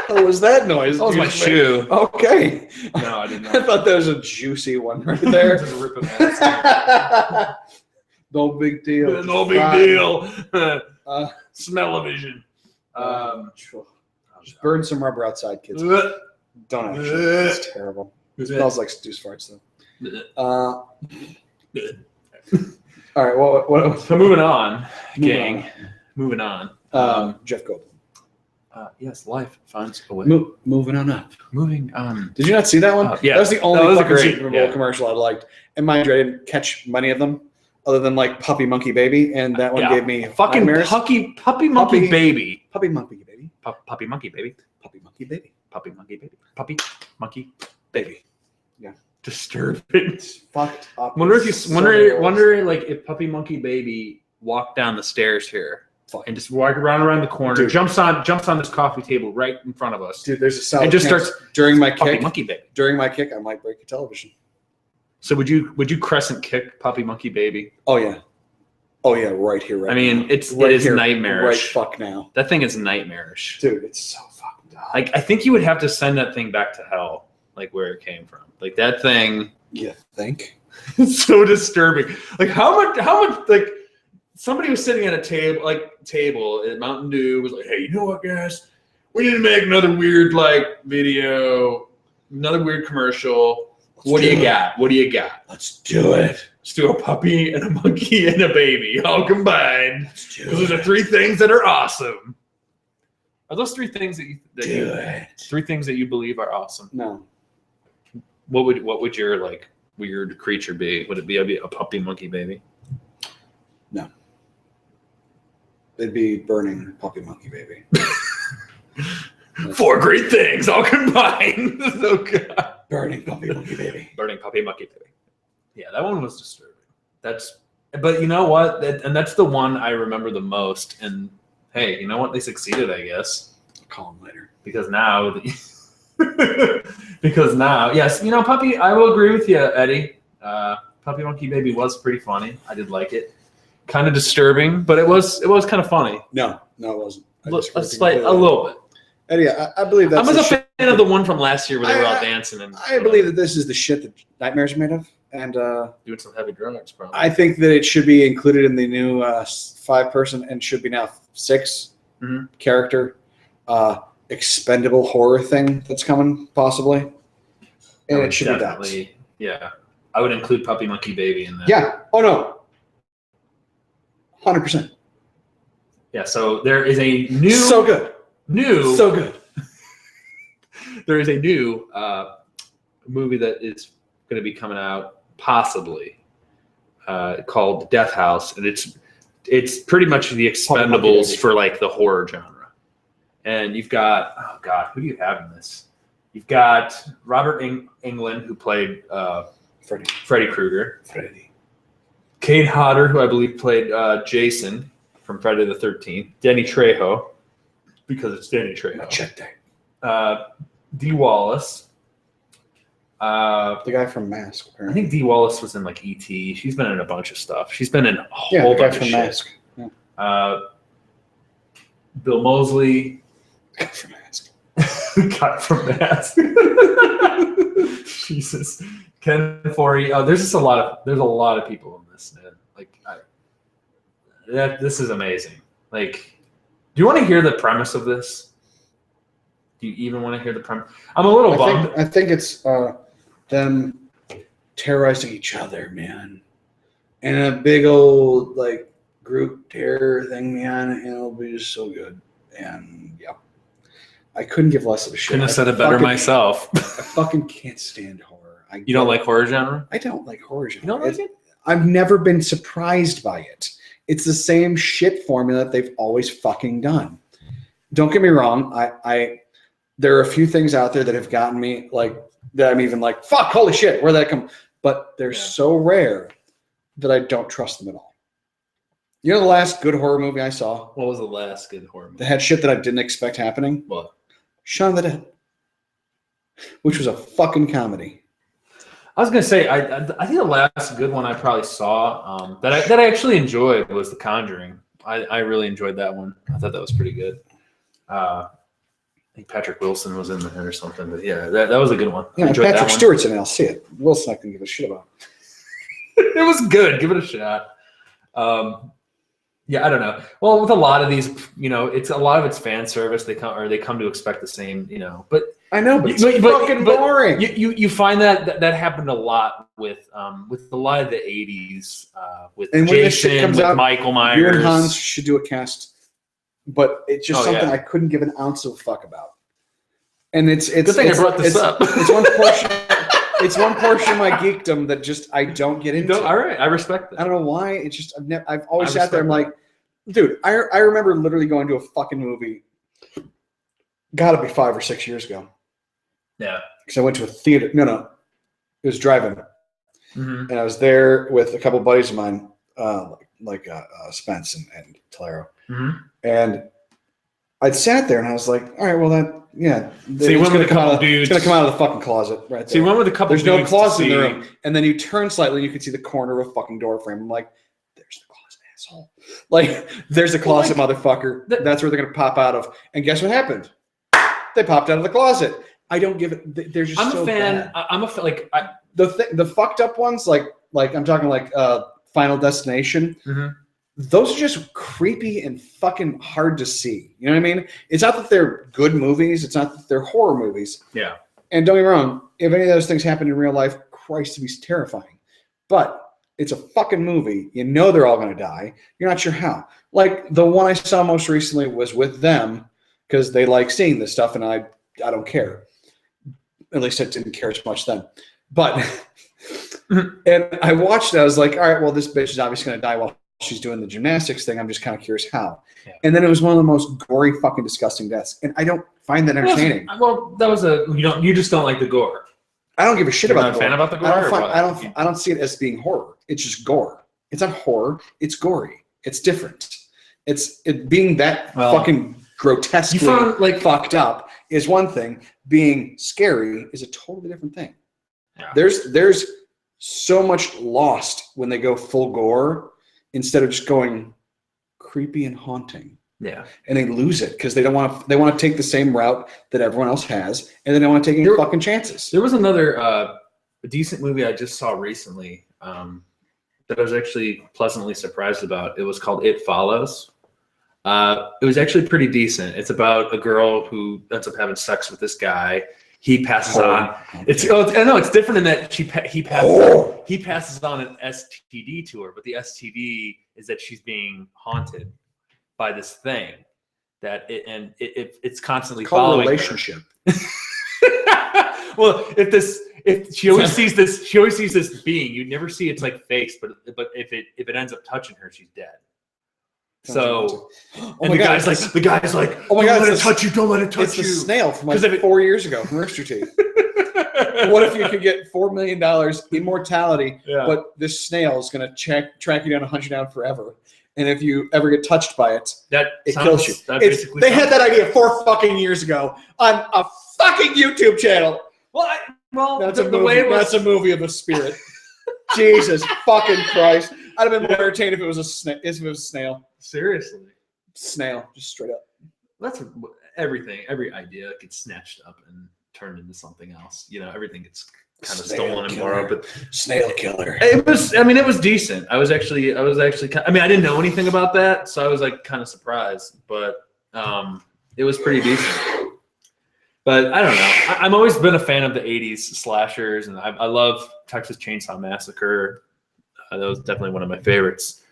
[SPEAKER 1] What was that noise?
[SPEAKER 2] That was my shoe.
[SPEAKER 1] Okay.
[SPEAKER 2] No, I did not.
[SPEAKER 1] I thought that was a juicy one right there.
[SPEAKER 2] Just rip it out.
[SPEAKER 1] No big deal.
[SPEAKER 2] No big deal. Smell-o-vision.
[SPEAKER 1] Just burn some rubber outside, kids. Don't actually. It's terrible. It smells like Stu's farts, though. All right. What
[SPEAKER 2] So moving on, gang. Moving on.
[SPEAKER 1] Jeff Goldblum.
[SPEAKER 2] Yes, life finds a way.
[SPEAKER 1] Moving on up.
[SPEAKER 2] Moving on.
[SPEAKER 1] Did you not see that one?
[SPEAKER 2] Yeah.
[SPEAKER 1] That was the only
[SPEAKER 2] That was a
[SPEAKER 1] fucking
[SPEAKER 2] great-
[SPEAKER 1] Super Bowl commercial I liked. And mind you, I didn't catch many of them, other than like Puppy Monkey Baby, and that one gave me
[SPEAKER 2] fucking
[SPEAKER 1] nightmares.
[SPEAKER 2] puppy monkey
[SPEAKER 1] Puppy-
[SPEAKER 2] baby.
[SPEAKER 1] Puppy Monkey Baby.
[SPEAKER 2] Puppy monkey baby.
[SPEAKER 1] Puppy Monkey Baby.
[SPEAKER 2] Puppy monkey baby. Puppy monkey
[SPEAKER 1] Baby. Yeah.
[SPEAKER 2] disturbing.
[SPEAKER 1] It's fucked up.
[SPEAKER 2] Wonder if you
[SPEAKER 1] It's so
[SPEAKER 2] wonder like if Puppy Monkey Baby walked down the stairs here
[SPEAKER 1] Fuck.
[SPEAKER 2] and just walk around the corner,
[SPEAKER 1] Dude.
[SPEAKER 2] jumps on this coffee table right in front of us.
[SPEAKER 1] Dude, there's a solid
[SPEAKER 2] And just
[SPEAKER 1] chance
[SPEAKER 2] starts
[SPEAKER 1] during my
[SPEAKER 2] Puppy
[SPEAKER 1] kick.
[SPEAKER 2] Monkey Baby.
[SPEAKER 1] During my kick, I might break your television.
[SPEAKER 2] So would you crescent kick Puppy Monkey Baby?
[SPEAKER 1] Oh yeah. Oh yeah, right here, right
[SPEAKER 2] I mean,
[SPEAKER 1] now.
[SPEAKER 2] it
[SPEAKER 1] Right
[SPEAKER 2] is
[SPEAKER 1] here,
[SPEAKER 2] nightmarish.
[SPEAKER 1] Right fuck now.
[SPEAKER 2] That thing is nightmarish.
[SPEAKER 1] Dude, it's so fucking dumb.
[SPEAKER 2] Like I think you would have to send that thing back to hell, like where it came from. Like that thing
[SPEAKER 1] You think?
[SPEAKER 2] is so disturbing. Like how much like somebody was sitting at a table at Mountain Dew was like, hey, you know what, guys? We need to make another weird video, another weird commercial. What do you got? What do you got?
[SPEAKER 1] Let's do it.
[SPEAKER 2] Let's do a puppy and a monkey and a baby all combined.
[SPEAKER 1] Let's do
[SPEAKER 2] Those are the three things that are awesome. Are those three things three things that you believe are awesome?
[SPEAKER 1] No.
[SPEAKER 2] What would your like weird creature be? Would it be a puppy monkey baby?
[SPEAKER 1] No. It'd be burning Puppy Monkey Baby.
[SPEAKER 2] Four great things all combined. Oh god.
[SPEAKER 1] Burning Puppy Monkey Baby.
[SPEAKER 2] Burning puppy monkey baby. Yeah, that one was disturbing. But you know what? And that's the one I remember the most. And hey, you know what? They succeeded, I guess.
[SPEAKER 1] I'll call him later.
[SPEAKER 2] Because now, yes, Puppy. I will agree with you, Eddie. Puppy Monkey Baby was pretty funny. I did like it. Kind of disturbing, but it was kind of funny.
[SPEAKER 1] No, it wasn't.
[SPEAKER 2] A little bit.
[SPEAKER 1] Eddie, I believe that's.
[SPEAKER 2] I was a fan of the one from last year where they were all dancing and.
[SPEAKER 1] I believe that this is the shit that nightmares are made of, and
[SPEAKER 2] doing some heavy drugs, probably.
[SPEAKER 1] I think that it should be included in the new 5-person and should be now 6 character expendable horror thing that's coming possibly, and it should be that.
[SPEAKER 2] Yeah, I would include Puppy Monkey Baby in that.
[SPEAKER 1] Yeah. Oh no. 100%.
[SPEAKER 2] Yeah. So there is a new.
[SPEAKER 1] So good. So good.
[SPEAKER 2] There is a new movie that is going to be coming out possibly called Death House, and it's pretty much the Expendables for like the horror genre. And you've got who do you have in this? You've got Robert Englund, who played Freddy Krueger. Kate Hodder, who I believe played Jason from Friday the 13th. Danny Trejo, because it's Danny Trejo. Dee Wallace.
[SPEAKER 1] The guy from Mask.
[SPEAKER 2] I
[SPEAKER 1] Apparently.
[SPEAKER 2] think Dee Wallace was in like E.T. She's been in a bunch of stuff. She's been in a
[SPEAKER 1] The
[SPEAKER 2] whole
[SPEAKER 1] guy
[SPEAKER 2] bunch of
[SPEAKER 1] from
[SPEAKER 2] shit.
[SPEAKER 1] Mask. Yeah.
[SPEAKER 2] Bill Moseley.
[SPEAKER 1] The guy from Mask.
[SPEAKER 2] Cut from Mask. Jesus. Ken Foree. Oh, there's a lot of people in this, man. Like this is amazing. Like, do you want to hear the premise of this? Do you even want to hear the premise? I'm a little bummed.
[SPEAKER 1] I think it's them terrorizing each other, man. And a big old like group terror thing, man, and it'll be just so good. And yeah. I couldn't give less of a shit.
[SPEAKER 2] Couldn't have said it better myself.
[SPEAKER 1] I fucking can't stand horror.
[SPEAKER 2] You don't like horror genre?
[SPEAKER 1] I don't like horror genre.
[SPEAKER 2] You don't like it?
[SPEAKER 1] I've never been surprised by it. It's the same shit formula that they've always fucking done. Don't get me wrong. There are a few things out there that have gotten me like that. I'm even like, fuck, holy shit, where'd that come? But they're so rare that I don't trust them at all. You know the last good horror movie I saw?
[SPEAKER 2] What was the last good horror movie?
[SPEAKER 1] That had shit that I didn't expect happening?
[SPEAKER 2] What?
[SPEAKER 1] Shaun of the Dead. Which was a fucking comedy.
[SPEAKER 2] I was gonna say, I think the last good one I probably saw that I actually enjoyed was The Conjuring. I really enjoyed that one. I thought that was pretty good. I think Patrick Wilson was in there or something, but yeah, that was a good one.
[SPEAKER 1] Yeah, Patrick Stewart's in it. I'll see it. Wilson, I can give a shit about.
[SPEAKER 2] It was good. Give it a shot. Yeah, I don't know. Well, with a lot of these, it's a lot of it's fan service. They come to expect the same, But
[SPEAKER 1] I know, but it's fucking boring.
[SPEAKER 2] You find that happened a lot with a lot of the '80s with
[SPEAKER 1] and
[SPEAKER 2] Jason, with Michael Myers.
[SPEAKER 1] You and Hans should do a cast, but it's just something I couldn't give an ounce of a fuck about. And it's
[SPEAKER 2] good thing I brought this up.
[SPEAKER 1] It's one portion. It's one portion of my geekdom that just I don't get into.
[SPEAKER 2] All right, I respect that.
[SPEAKER 1] I don't know why. It's just I've always sat there. I'm like, dude, I remember literally going to a fucking movie. Got to be 5 or 6 years ago.
[SPEAKER 2] Yeah,
[SPEAKER 1] because I went to a theater. No, it was drive-in, and I was there with a couple of buddies of mine, like Spence and Talero, and I'd sat there and I was like, all right, well
[SPEAKER 2] So you went with a couple dudes.
[SPEAKER 1] It's gonna come out of the fucking closet right there.
[SPEAKER 2] So you went with a couple.
[SPEAKER 1] There's no closet in the room, and then you turn slightly, and you can see the corner of a fucking door frame. I'm like, there's the closet, asshole. Like, there's a closet, motherfucker. That's where they're gonna pop out of. And guess what happened? They popped out of the closet. I don't give it. They're just. I'm a fan.
[SPEAKER 2] Bad. I'm a fan. Like
[SPEAKER 1] the fucked up ones, like I'm talking like Final Destination. Those are just creepy and fucking hard to see. You know what I mean? It's not that they're good movies. It's not that they're horror movies.
[SPEAKER 2] Yeah.
[SPEAKER 1] And don't get me wrong. If any of those things happen in real life, Christ, it'd be terrifying. But it's a fucking movie. You know they're all going to die. You're not sure how. Like the one I saw most recently was with them because they like seeing this stuff, and I don't care. At least I didn't care as much then. But and I watched it. I was like, all right, well, this bitch is obviously going to die while she's doing the gymnastics thing. I'm just kind of curious how. Yeah. And then it was one of the most gory, fucking disgusting deaths, and I don't find that entertaining.
[SPEAKER 2] Well, that was you just don't like the gore.
[SPEAKER 1] I don't give a shit about the gore.
[SPEAKER 2] Fan about the gore.
[SPEAKER 1] I don't see it as being horror. It's just gore. It's not horror. It's gory. It's different. It being that fucking grotesquely fucked up is one thing. Being scary is a totally different thing. Yeah. There's so much lost when they go full gore instead of just going creepy and haunting.
[SPEAKER 2] Yeah. And
[SPEAKER 1] they lose it because they want to take the same route that everyone else has, and they don't want to take any fucking chances.
[SPEAKER 2] There was another decent movie I just saw recently that I was actually pleasantly surprised about. It was called It Follows. It was actually pretty decent. It's about a girl who ends up having sex with this guy. He passes on. It's different in that he passes on an STD to her, but the STD is that she's being haunted by this thing it's constantly following
[SPEAKER 1] a relationship.
[SPEAKER 2] Well, if she always sees this being, you never see its like face, but if it ends up touching her, she's dead. So, and the guy's like, oh my God, don't let it touch you. Don't let it touch you.
[SPEAKER 1] It's the snail from like 4 years ago from Rooster Teeth. What if you could get $4 million immortality, but this snail is going to track you down and hunt you down forever? And if you ever get touched by it, it kills you. They had that idea 4 fucking years ago on a fucking YouTube channel.
[SPEAKER 2] Well, Well,
[SPEAKER 1] That's
[SPEAKER 2] the way it was.
[SPEAKER 1] That's a movie of a spirit. Jesus fucking Christ! I'd have been more entertained if it was a snail.
[SPEAKER 2] Seriously,
[SPEAKER 1] snail, just straight up.
[SPEAKER 2] That's everything. Every idea gets snatched up and turned into something else. You know, everything gets kind of stolen and borrowed. But
[SPEAKER 1] snail killer.
[SPEAKER 2] It was. I mean, it was decent. I was actually. I mean, I didn't know anything about that, so I was like kind of surprised. But it was pretty decent. But I don't know. I've always been a fan of the '80s slashers, and I love Texas Chainsaw Massacre. That was definitely one of my favorites.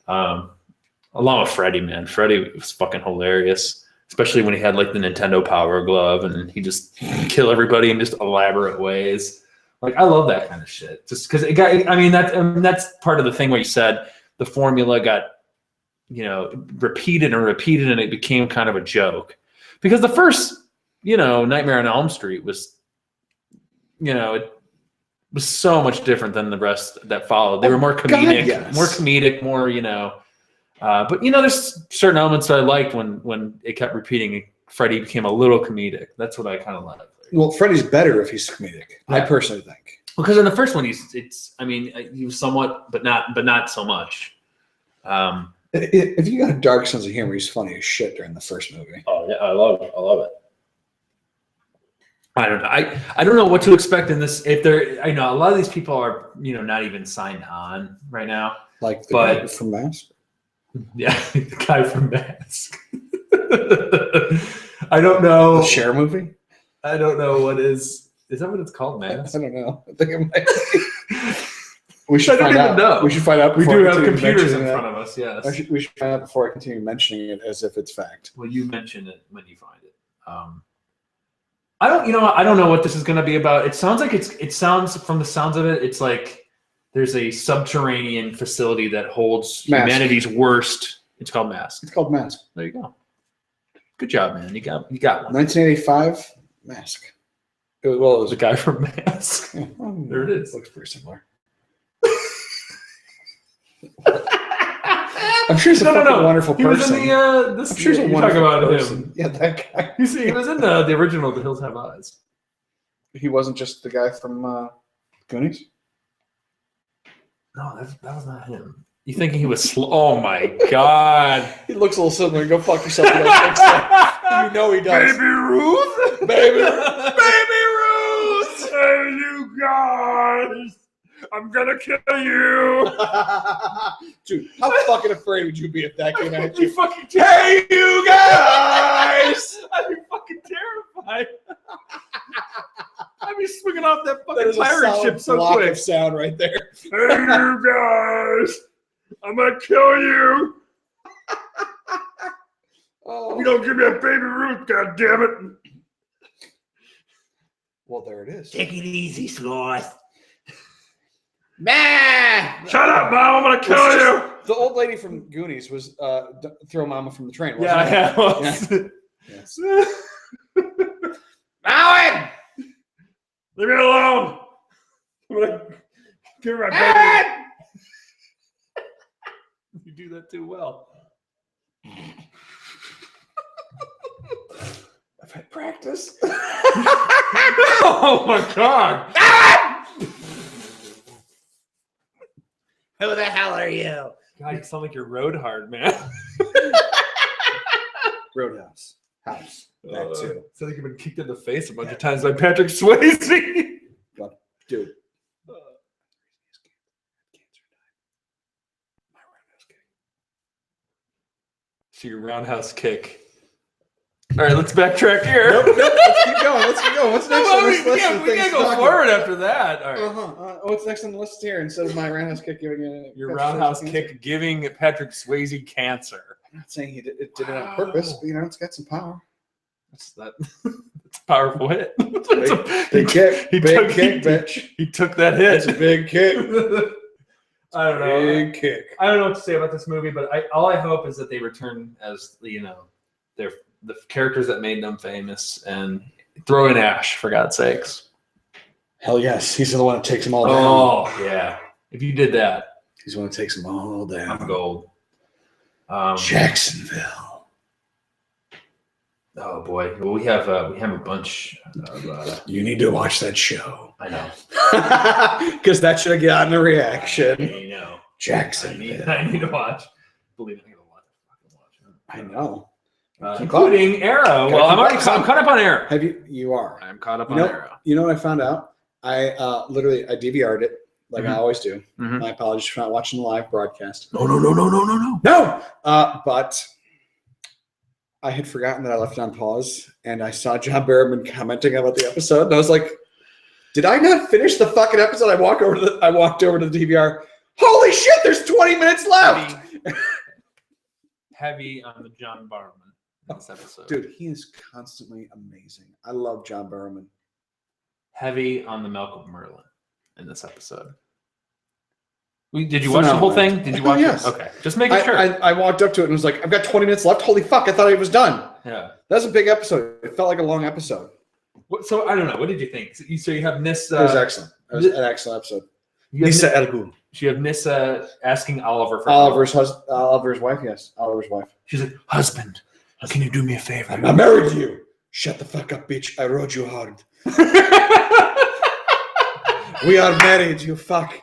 [SPEAKER 2] Along with Freddy, man. Freddy was fucking hilarious, especially when he had like the Nintendo Power Glove and he just kill everybody in just elaborate ways. Like I love that kind of shit. Just because it got. I mean, that's part of the thing where you said the formula got, you know, repeated and repeated, and it became kind of a joke. Because the first, you know, Nightmare on Elm Street was, you know, it was so much different than the rest that followed. They were more comedic, more, you know. But you know, there's certain elements that I liked when it kept repeating. Freddy became a little comedic. That's what I kind of like.
[SPEAKER 1] Well, Freddy's better if he's comedic. Yeah. I personally think.
[SPEAKER 2] Well, because in the first one, he was somewhat, but not so much.
[SPEAKER 1] If you got a dark sense of humor, he's funny as shit during the first movie.
[SPEAKER 2] Oh yeah, I love it. I don't know what to expect in this. If they're, I know a lot of these people are, you know, not even signed on right now.
[SPEAKER 1] Like the guy from Mask.
[SPEAKER 2] Yeah, the guy from Mask. I don't know.
[SPEAKER 1] The Cher movie?
[SPEAKER 2] I don't know what is that what it's called, Mask?
[SPEAKER 1] I don't know. I think it might be. We should
[SPEAKER 2] find out. Know.
[SPEAKER 1] We should find out.
[SPEAKER 2] We do have computers in front of us, yes.
[SPEAKER 1] We should find out before I continue mentioning it as if it's fact.
[SPEAKER 2] Well, you mention it when you find it. I don't know what this is going to be about. It sounds like it sounds from the sounds of it, it's like there's a subterranean facility that holds humanity's worst. It's called Mask.
[SPEAKER 1] It's called Mask.
[SPEAKER 2] There you go. Good job, man. You got one.
[SPEAKER 1] 1985 Mask. It was
[SPEAKER 2] the guy from Mask.
[SPEAKER 1] Yeah,
[SPEAKER 2] there it is.
[SPEAKER 1] Looks pretty similar. I'm sure he's a wonderful person.
[SPEAKER 2] He was in the I'm sure he's a wonderful person.
[SPEAKER 1] Him. Yeah, that guy.
[SPEAKER 2] He was in the original The Hills Have Eyes.
[SPEAKER 1] He wasn't just the guy from Goonies?
[SPEAKER 2] No, that was not him. You thinking he was oh my god.
[SPEAKER 1] He looks a little similar. Go fuck yourself. You know he does.
[SPEAKER 2] Baby Ruth?
[SPEAKER 1] Baby
[SPEAKER 2] Ruth! Hey, you guys! I'm gonna kill you!
[SPEAKER 1] Dude, how fucking afraid would you be if that came at you?
[SPEAKER 2] Hey, you guys! I'd be fucking terrified. I'd be swinging off that fucking pirate ship so
[SPEAKER 1] block
[SPEAKER 2] quick.
[SPEAKER 1] Of sound right there.
[SPEAKER 2] Hey, you guys! I'm gonna kill you!
[SPEAKER 1] Oh.
[SPEAKER 2] You don't give me a Baby Ruth, goddammit!
[SPEAKER 1] Well, there it is.
[SPEAKER 3] Take it easy, Sloth.
[SPEAKER 2] Shut up, Mom! I'm gonna kill you!
[SPEAKER 1] The old lady from Goonies was throw Mama from the train.
[SPEAKER 2] Wasn't
[SPEAKER 1] it?
[SPEAKER 2] Yes.
[SPEAKER 1] Owen!
[SPEAKER 2] Leave me alone! I'm gonna give her my baby. You do that too well.
[SPEAKER 1] I've had practice.
[SPEAKER 2] Oh my god!
[SPEAKER 3] Who the hell are you?
[SPEAKER 2] God, you sound like you're road hard, man.
[SPEAKER 1] Roadhouse. House. That too.
[SPEAKER 2] Sounds like you've been kicked in the face a bunch of times by Patrick Swayze.
[SPEAKER 1] God, dude.
[SPEAKER 2] So your roundhouse kick. All right, let's backtrack here.
[SPEAKER 1] Nope, let's keep going. What's next on this list?
[SPEAKER 2] We can't go forward after that. All right.
[SPEAKER 1] What's next on the list here? Instead of my roundhouse kick giving it
[SPEAKER 2] your roundhouse kick giving Patrick Swayze cancer.
[SPEAKER 1] I'm not saying he did it on purpose, but it's got some power.
[SPEAKER 2] That's a powerful hit.
[SPEAKER 1] Big kick, bitch.
[SPEAKER 2] He took that hit.
[SPEAKER 1] It's a big kick.
[SPEAKER 2] I don't know.
[SPEAKER 1] Big kick.
[SPEAKER 2] I don't know what to say about this movie, but all I hope is that they return as the characters that made them famous and throw in Ash, for God's sakes.
[SPEAKER 1] Hell yes. He's the one that takes them all down.
[SPEAKER 2] Oh, yeah. If you did that.
[SPEAKER 1] He's the one that takes them all down.
[SPEAKER 2] I'm gold.
[SPEAKER 1] Jacksonville.
[SPEAKER 2] Oh boy, well, we have a bunch of.
[SPEAKER 1] You need to watch that show.
[SPEAKER 2] I know.
[SPEAKER 1] Because that should have gotten a reaction.
[SPEAKER 2] I know.
[SPEAKER 1] Jackson.
[SPEAKER 2] I need to watch. Believe me, I gotta watch.
[SPEAKER 1] I know.
[SPEAKER 2] Including Arrow. Well, I'm caught up on Arrow.
[SPEAKER 1] Have you? You are.
[SPEAKER 2] I'm caught up on Arrow.
[SPEAKER 1] You know what I found out? I literally I DVR'd it like I always do.
[SPEAKER 2] Mhm.
[SPEAKER 1] My apologies for not watching the live broadcast.
[SPEAKER 3] No.
[SPEAKER 1] No. But I had forgotten that I left it on pause, and I saw John Barrowman commenting about the episode, and I was like, "Did I not finish the fucking episode?" I walked over to the DVR. Holy shit! There's 20 minutes left.
[SPEAKER 2] Heavy on the John Barrowman in this episode.
[SPEAKER 1] Dude, he is constantly amazing. I love John Barrowman.
[SPEAKER 2] Heavy on the Malcolm Merlin in this episode. Did you watch the whole thing? Did you watch
[SPEAKER 1] yes.
[SPEAKER 2] it? Okay. Just making sure.
[SPEAKER 1] I walked up to it and was like, I've got 20 minutes left. Holy fuck, I thought it was done.
[SPEAKER 2] Yeah.
[SPEAKER 1] That was a big episode. It felt like a long episode.
[SPEAKER 2] So I don't know. What did you think? So you have Nissa.
[SPEAKER 1] It was excellent. It was an excellent episode. Nissa El Ghul.
[SPEAKER 2] You have Nissa asking Oliver for
[SPEAKER 1] Oliver's wife, yes. Oliver's wife.
[SPEAKER 2] She's like, husband, can you do me a favor?
[SPEAKER 1] I'm not married to you. Shut the fuck up, bitch. I rode you hard. We are married, you fuck.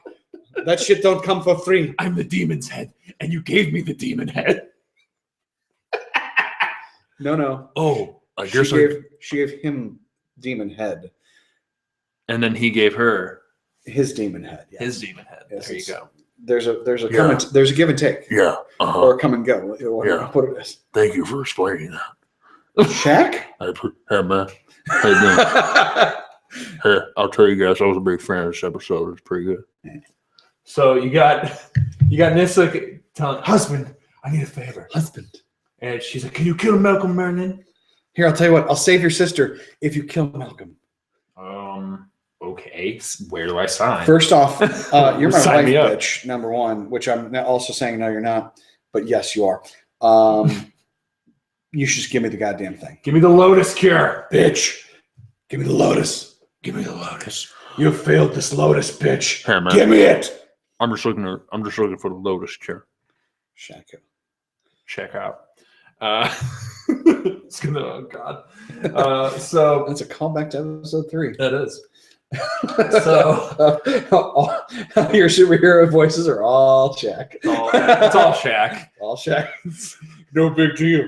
[SPEAKER 1] That shit don't come for free.
[SPEAKER 2] I'm the demon's head, and you gave me the demon head.
[SPEAKER 1] No.
[SPEAKER 3] Oh,
[SPEAKER 1] She gave him demon head.
[SPEAKER 2] And then he gave her
[SPEAKER 1] His demon head. Yes.
[SPEAKER 2] his demon head.
[SPEAKER 1] Yes,
[SPEAKER 2] There you go.
[SPEAKER 1] There's a give and take.
[SPEAKER 3] Yeah.
[SPEAKER 1] Or come and go. What it is.
[SPEAKER 3] Thank you for explaining that.
[SPEAKER 1] Shaq?
[SPEAKER 3] Hey, man. How you doing? Hey, I'll tell you guys, I was a big fan of this episode. It's pretty good.
[SPEAKER 2] So you got Nissa telling husband, I need a favor.
[SPEAKER 1] Husband.
[SPEAKER 2] And she's like, can you kill Malcolm Merlin?
[SPEAKER 1] Here, I'll tell you what. I'll save your sister if you kill Malcolm.
[SPEAKER 2] Okay. Where do I sign?
[SPEAKER 1] First off, you're my
[SPEAKER 2] Sign
[SPEAKER 1] wife,
[SPEAKER 2] me up.
[SPEAKER 1] bitch, number one, which I'm also saying, no, you're not. But yes, you are. You should just give me the goddamn thing.
[SPEAKER 2] Give me the Lotus cure.
[SPEAKER 1] Bitch. Give me the Lotus.
[SPEAKER 3] Give me the Lotus.
[SPEAKER 1] You failed this Lotus, bitch.
[SPEAKER 3] Hey, man.
[SPEAKER 1] Give me it.
[SPEAKER 3] I'm just looking for the Lotus chair.
[SPEAKER 1] Shaq.
[SPEAKER 2] Check out. It's gonna, oh God. So
[SPEAKER 1] That's a callback to episode 3.
[SPEAKER 2] that is. So
[SPEAKER 1] Your superhero voices are all Shaq.
[SPEAKER 2] it's all Shaq.
[SPEAKER 1] All Shaq. No big deal.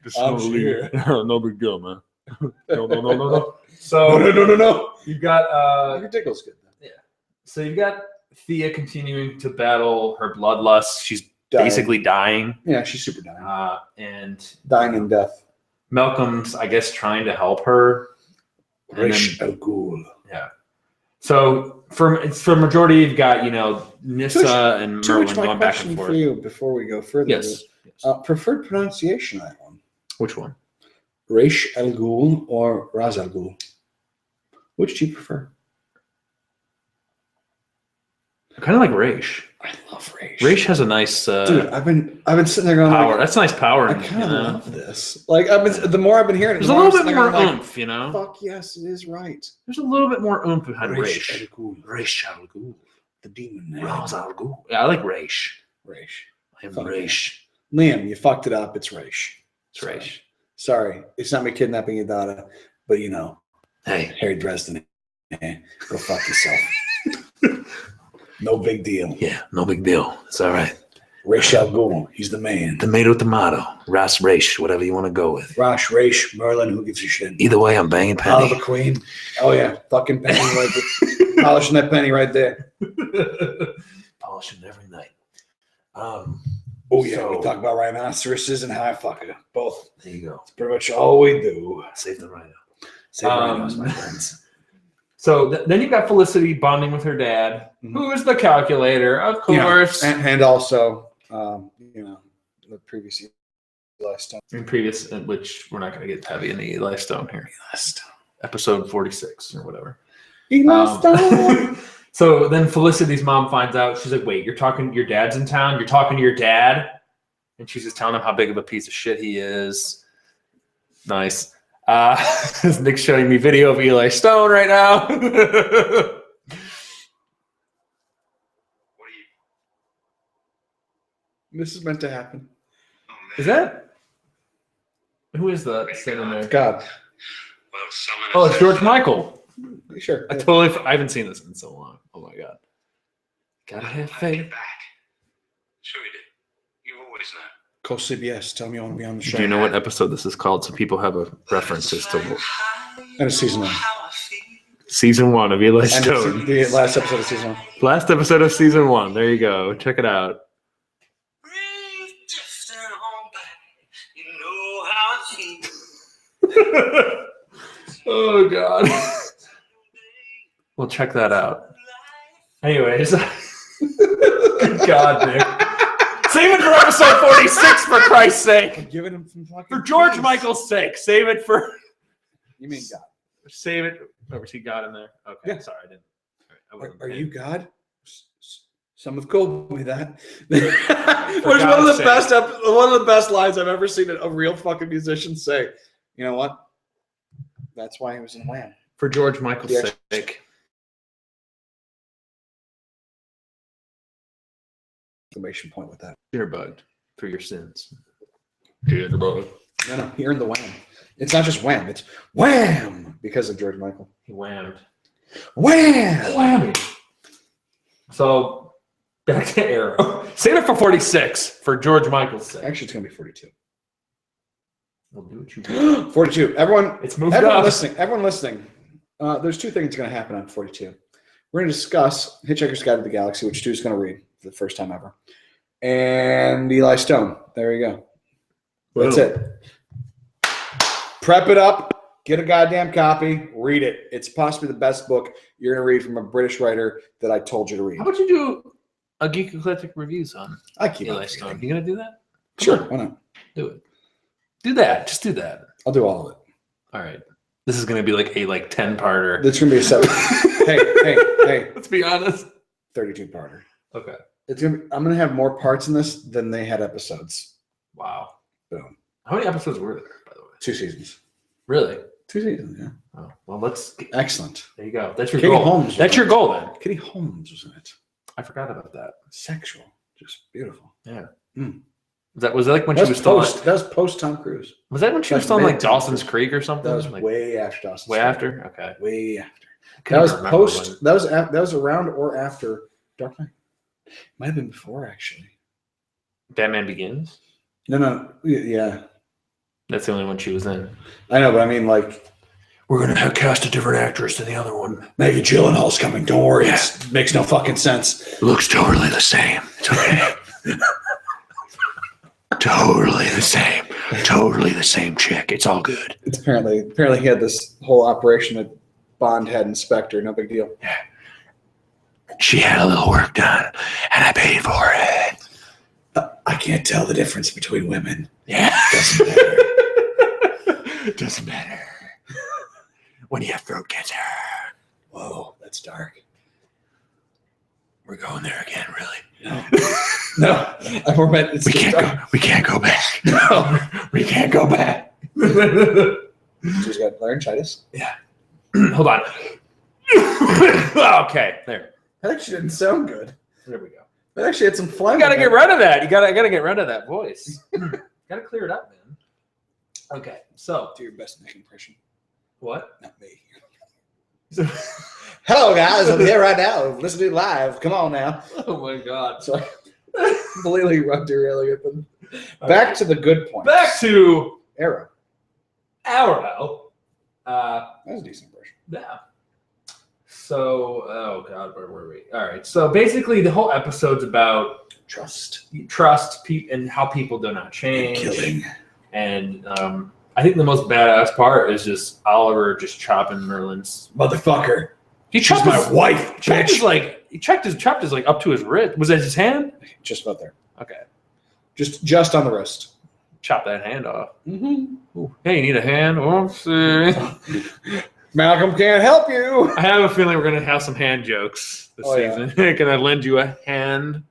[SPEAKER 3] Just
[SPEAKER 1] I'm
[SPEAKER 3] no
[SPEAKER 1] sure.
[SPEAKER 3] no big deal, man. No.
[SPEAKER 2] So
[SPEAKER 1] No.
[SPEAKER 2] you've got
[SPEAKER 1] Your dickle's good.
[SPEAKER 2] so you've got Thea continuing to battle her bloodlust. She's
[SPEAKER 1] Dying.
[SPEAKER 2] basically dying.
[SPEAKER 1] Yeah, she's super dying.
[SPEAKER 2] And
[SPEAKER 1] Dying in death.
[SPEAKER 2] Malcolm's, I guess, trying to help her. And
[SPEAKER 1] Rish
[SPEAKER 2] then-
[SPEAKER 1] Al Ghul.
[SPEAKER 2] Yeah. So for majority, you've got Nissa and
[SPEAKER 1] To
[SPEAKER 2] Merlin
[SPEAKER 1] which my
[SPEAKER 2] going back
[SPEAKER 1] question
[SPEAKER 2] and
[SPEAKER 1] for
[SPEAKER 2] forth.
[SPEAKER 1] you before we go further.
[SPEAKER 2] Yes.
[SPEAKER 1] Preferred pronunciation on that one.
[SPEAKER 2] Which one?
[SPEAKER 1] Rish Al Ghul or Raz Al Ghul? Which do you prefer?
[SPEAKER 2] I kind of like Raish.
[SPEAKER 1] I love Raish.
[SPEAKER 2] Raish has a nice
[SPEAKER 1] Dude, I've been sitting there going,
[SPEAKER 2] power.
[SPEAKER 1] like,
[SPEAKER 2] That's nice power.
[SPEAKER 1] I kind of love this. Like the more I've been hearing it,
[SPEAKER 2] There's
[SPEAKER 1] the
[SPEAKER 2] a
[SPEAKER 1] more
[SPEAKER 2] little
[SPEAKER 1] I'm
[SPEAKER 2] bit
[SPEAKER 1] sitting
[SPEAKER 2] more
[SPEAKER 1] there going,
[SPEAKER 2] oomph, you know.
[SPEAKER 1] Fuck yes, it is right.
[SPEAKER 2] There's a little bit more oomph behind
[SPEAKER 1] Rish
[SPEAKER 2] Raish.
[SPEAKER 1] Al Ghul.
[SPEAKER 3] Rish Al Ghul.
[SPEAKER 1] The demon name.
[SPEAKER 3] Raz Al Ghul.
[SPEAKER 2] Yeah, I like Raish.
[SPEAKER 1] Raish.
[SPEAKER 3] I'm
[SPEAKER 1] Fuck
[SPEAKER 3] Rish.
[SPEAKER 1] Liam, you fucked it up. It's Raish.
[SPEAKER 2] It's Raish.
[SPEAKER 1] Sorry. It's not me kidnapping your daughter, but
[SPEAKER 3] Hey,
[SPEAKER 1] Harry Dresden. Go fuck yourself. No big deal.
[SPEAKER 3] yeah, no big deal. It's all right.
[SPEAKER 1] Rish Al Ghul. He's the man.
[SPEAKER 3] Tomato. Ras Raish, whatever you want to go with.
[SPEAKER 1] Rosh, Raish, Merlin, who gives a shit?
[SPEAKER 3] Either way, I'm banging Penny.
[SPEAKER 1] Oliver Queen. Oh, yeah. Fucking penny right there. Polishing that penny right there.
[SPEAKER 3] Polishing every night.
[SPEAKER 1] Oh, yeah.
[SPEAKER 3] So-
[SPEAKER 1] We talk about rhinoceroses and high fucker. Both.
[SPEAKER 3] There you go.
[SPEAKER 1] It's pretty much all we do.
[SPEAKER 3] Save the rhino.
[SPEAKER 1] Save rhinos, my friends.
[SPEAKER 2] So then you've got Felicity bonding with her dad, who is the calculator, of course.
[SPEAKER 1] And also, the previous last time.
[SPEAKER 2] In previous, which we're not going to get heavy in the Eli Stone here. Episode 46 or whatever. So then Felicity's mom finds out. She's like, wait, your dad's in town? You're talking to your dad? And she's just telling him how big of a piece of shit he is. Nice. Nick's showing me video of Eli Stone right now.
[SPEAKER 1] This is meant to happen.
[SPEAKER 2] Is that? Who is that sitting there?
[SPEAKER 1] God.
[SPEAKER 2] Oh, it's George Michael.
[SPEAKER 1] Sure.
[SPEAKER 2] I haven't seen this in so long. Oh my god. Gotta have faith.
[SPEAKER 3] Sure you did. You always know.
[SPEAKER 1] Call CBS. Tell me I want to be on the show.
[SPEAKER 2] Do you know what episode this is called so people have a reference as to what?
[SPEAKER 1] And it's season 1.
[SPEAKER 2] Season 1 of Eli
[SPEAKER 1] And
[SPEAKER 2] Stone.
[SPEAKER 1] it's the last episode of season 1.
[SPEAKER 2] Last episode of season 1. There you go. Check it out. Oh god. We'll check that out. Anyways. Good god, Nick. Save it for episode 46 for Christ's sake.
[SPEAKER 1] I'm giving him some fucking
[SPEAKER 2] For George
[SPEAKER 1] praise.
[SPEAKER 2] Michael's sake. Save it for
[SPEAKER 1] You mean God?
[SPEAKER 2] Save it. Oh, was he God in there? Okay.
[SPEAKER 1] Yeah.
[SPEAKER 2] Sorry, I didn't. All right,
[SPEAKER 1] Are you God? Some have called me that.
[SPEAKER 2] For
[SPEAKER 1] Which one of
[SPEAKER 2] God's
[SPEAKER 1] the best lines I've ever seen a real fucking musician say. You know what? That's why he was in Wham.
[SPEAKER 2] For George Michael's
[SPEAKER 1] Yeah.
[SPEAKER 2] sake.
[SPEAKER 1] Exclamation point with that.
[SPEAKER 2] Jitterbug for your sins. Jitterbug.
[SPEAKER 1] No, he earned the Wham. It's not just Wham. It's Wham because of George Michael.
[SPEAKER 2] He whammed.
[SPEAKER 1] Wham!
[SPEAKER 2] Whammy. So back to Arrow. Save it for 46 for George Michael's sake.
[SPEAKER 1] Actually, it's gonna be 42.
[SPEAKER 2] We'll do what you want.
[SPEAKER 1] 42. Everyone
[SPEAKER 2] Moved up.
[SPEAKER 1] Everyone listening. There's two things going to happen on 42. We're going to discuss Hitchhiker's Guide to the Galaxy, which Stu's going to read for the first time ever, and Eli Stone. There you go. That's it. Prep it up. Get a goddamn copy. Read it. It's possibly the best book you're going to read from a British writer that I told you to read.
[SPEAKER 2] How about you do a Geek Eclectic reviews on
[SPEAKER 1] I keep
[SPEAKER 2] Eli
[SPEAKER 1] on
[SPEAKER 2] Stone?
[SPEAKER 1] forgetting.
[SPEAKER 2] You gonna do that?
[SPEAKER 1] Sure. Why not?
[SPEAKER 2] Do it. Do that. Just do that.
[SPEAKER 1] I'll do all of it.
[SPEAKER 2] All right. This is gonna be like a 10-parter.
[SPEAKER 1] It's going to be a 7. hey.
[SPEAKER 2] Let's be honest.
[SPEAKER 1] 32-parter.
[SPEAKER 2] Okay.
[SPEAKER 1] I'm going to have more parts in this than they had episodes.
[SPEAKER 2] Wow.
[SPEAKER 1] Boom.
[SPEAKER 2] How many episodes were there, by the way?
[SPEAKER 1] 2 seasons.
[SPEAKER 2] Really?
[SPEAKER 1] 2 seasons, yeah.
[SPEAKER 2] Oh, well, let's.
[SPEAKER 1] Excellent.
[SPEAKER 2] There you go. That's your
[SPEAKER 1] Katie
[SPEAKER 2] goal.
[SPEAKER 1] Holmes.
[SPEAKER 2] That's your goal, then.
[SPEAKER 1] Katie Holmes was in it.
[SPEAKER 2] I forgot about that.
[SPEAKER 1] Sexual. Just beautiful.
[SPEAKER 2] Yeah.
[SPEAKER 1] Mm.
[SPEAKER 2] Was that like when she was still?
[SPEAKER 1] That was post Tom Cruise.
[SPEAKER 2] Was that when she was
[SPEAKER 1] That's
[SPEAKER 2] still in like
[SPEAKER 1] mid-
[SPEAKER 2] Dawson's Creek or something?
[SPEAKER 1] That was
[SPEAKER 2] like,
[SPEAKER 1] way after Dawson's
[SPEAKER 2] way
[SPEAKER 1] Creek.
[SPEAKER 2] after. Okay.
[SPEAKER 1] Way after.
[SPEAKER 2] Couldn't
[SPEAKER 1] That was
[SPEAKER 2] remember
[SPEAKER 1] post.
[SPEAKER 2] when.
[SPEAKER 1] That was around or after Dark Knight. Might have been before actually.
[SPEAKER 2] Batman Begins.
[SPEAKER 1] No. Yeah.
[SPEAKER 2] That's the only one she was in.
[SPEAKER 1] I know, but I mean, like,
[SPEAKER 2] We're gonna have cast a different actress than the other one.
[SPEAKER 1] Maggie Gyllenhaal's coming. Don't worry. It makes no fucking sense.
[SPEAKER 3] Looks totally the same. It's okay. Totally the same. Totally the same chick. It's all good.
[SPEAKER 1] It's apparently he had this whole operation that Bond had Inspector. No big deal.
[SPEAKER 3] She had a little work done, and I paid for it.
[SPEAKER 1] I can't tell the difference between women.
[SPEAKER 3] Yeah.
[SPEAKER 1] Doesn't matter.
[SPEAKER 3] Doesn't matter. When you have throat cancer.
[SPEAKER 1] Whoa, that's dark.
[SPEAKER 3] We're going there again, really.
[SPEAKER 1] No, I'm meant.
[SPEAKER 3] We can't go back. No, we can't go back.
[SPEAKER 1] She's got laryngitis.
[SPEAKER 2] Yeah. Hold on. Okay, there.
[SPEAKER 1] That actually didn't sound good.
[SPEAKER 2] There we go.
[SPEAKER 1] That actually had some phlegm.
[SPEAKER 2] You gotta get rid of that. I gotta get rid of that voice. Gotta clear it up, man. Okay, so
[SPEAKER 1] Do your best Nick impression.
[SPEAKER 2] what?
[SPEAKER 1] Not me. Hello, guys. I'm here right now. Listen to it live. Come on now.
[SPEAKER 2] Oh my god.
[SPEAKER 1] So completely derailing it. But back to the good point.
[SPEAKER 2] Back to
[SPEAKER 1] Arrow.
[SPEAKER 2] Arrow.
[SPEAKER 1] That was a decent impression.
[SPEAKER 2] Yeah. So, oh god, where were we? All right. So basically, the whole episode's about
[SPEAKER 1] Trust.
[SPEAKER 2] and how people do not change.
[SPEAKER 1] Killing.
[SPEAKER 2] And I think the most badass part is just Oliver just chopping Merlin's.
[SPEAKER 1] Motherfucker.
[SPEAKER 2] He
[SPEAKER 1] She's
[SPEAKER 2] chopped
[SPEAKER 1] my
[SPEAKER 2] his,
[SPEAKER 1] wife,
[SPEAKER 2] chopped his,
[SPEAKER 1] bitch.
[SPEAKER 2] he chopped his like up to his wrist. Was that his hand?
[SPEAKER 1] Just about there.
[SPEAKER 2] Okay.
[SPEAKER 1] Just on the wrist.
[SPEAKER 2] Chop that hand off.
[SPEAKER 1] Mm-hmm.
[SPEAKER 2] Ooh. Hey, you need a hand? Oopsie.
[SPEAKER 1] Malcolm can't help you.
[SPEAKER 2] I have a feeling we're gonna have some hand jokes this season. Can I lend you a hand?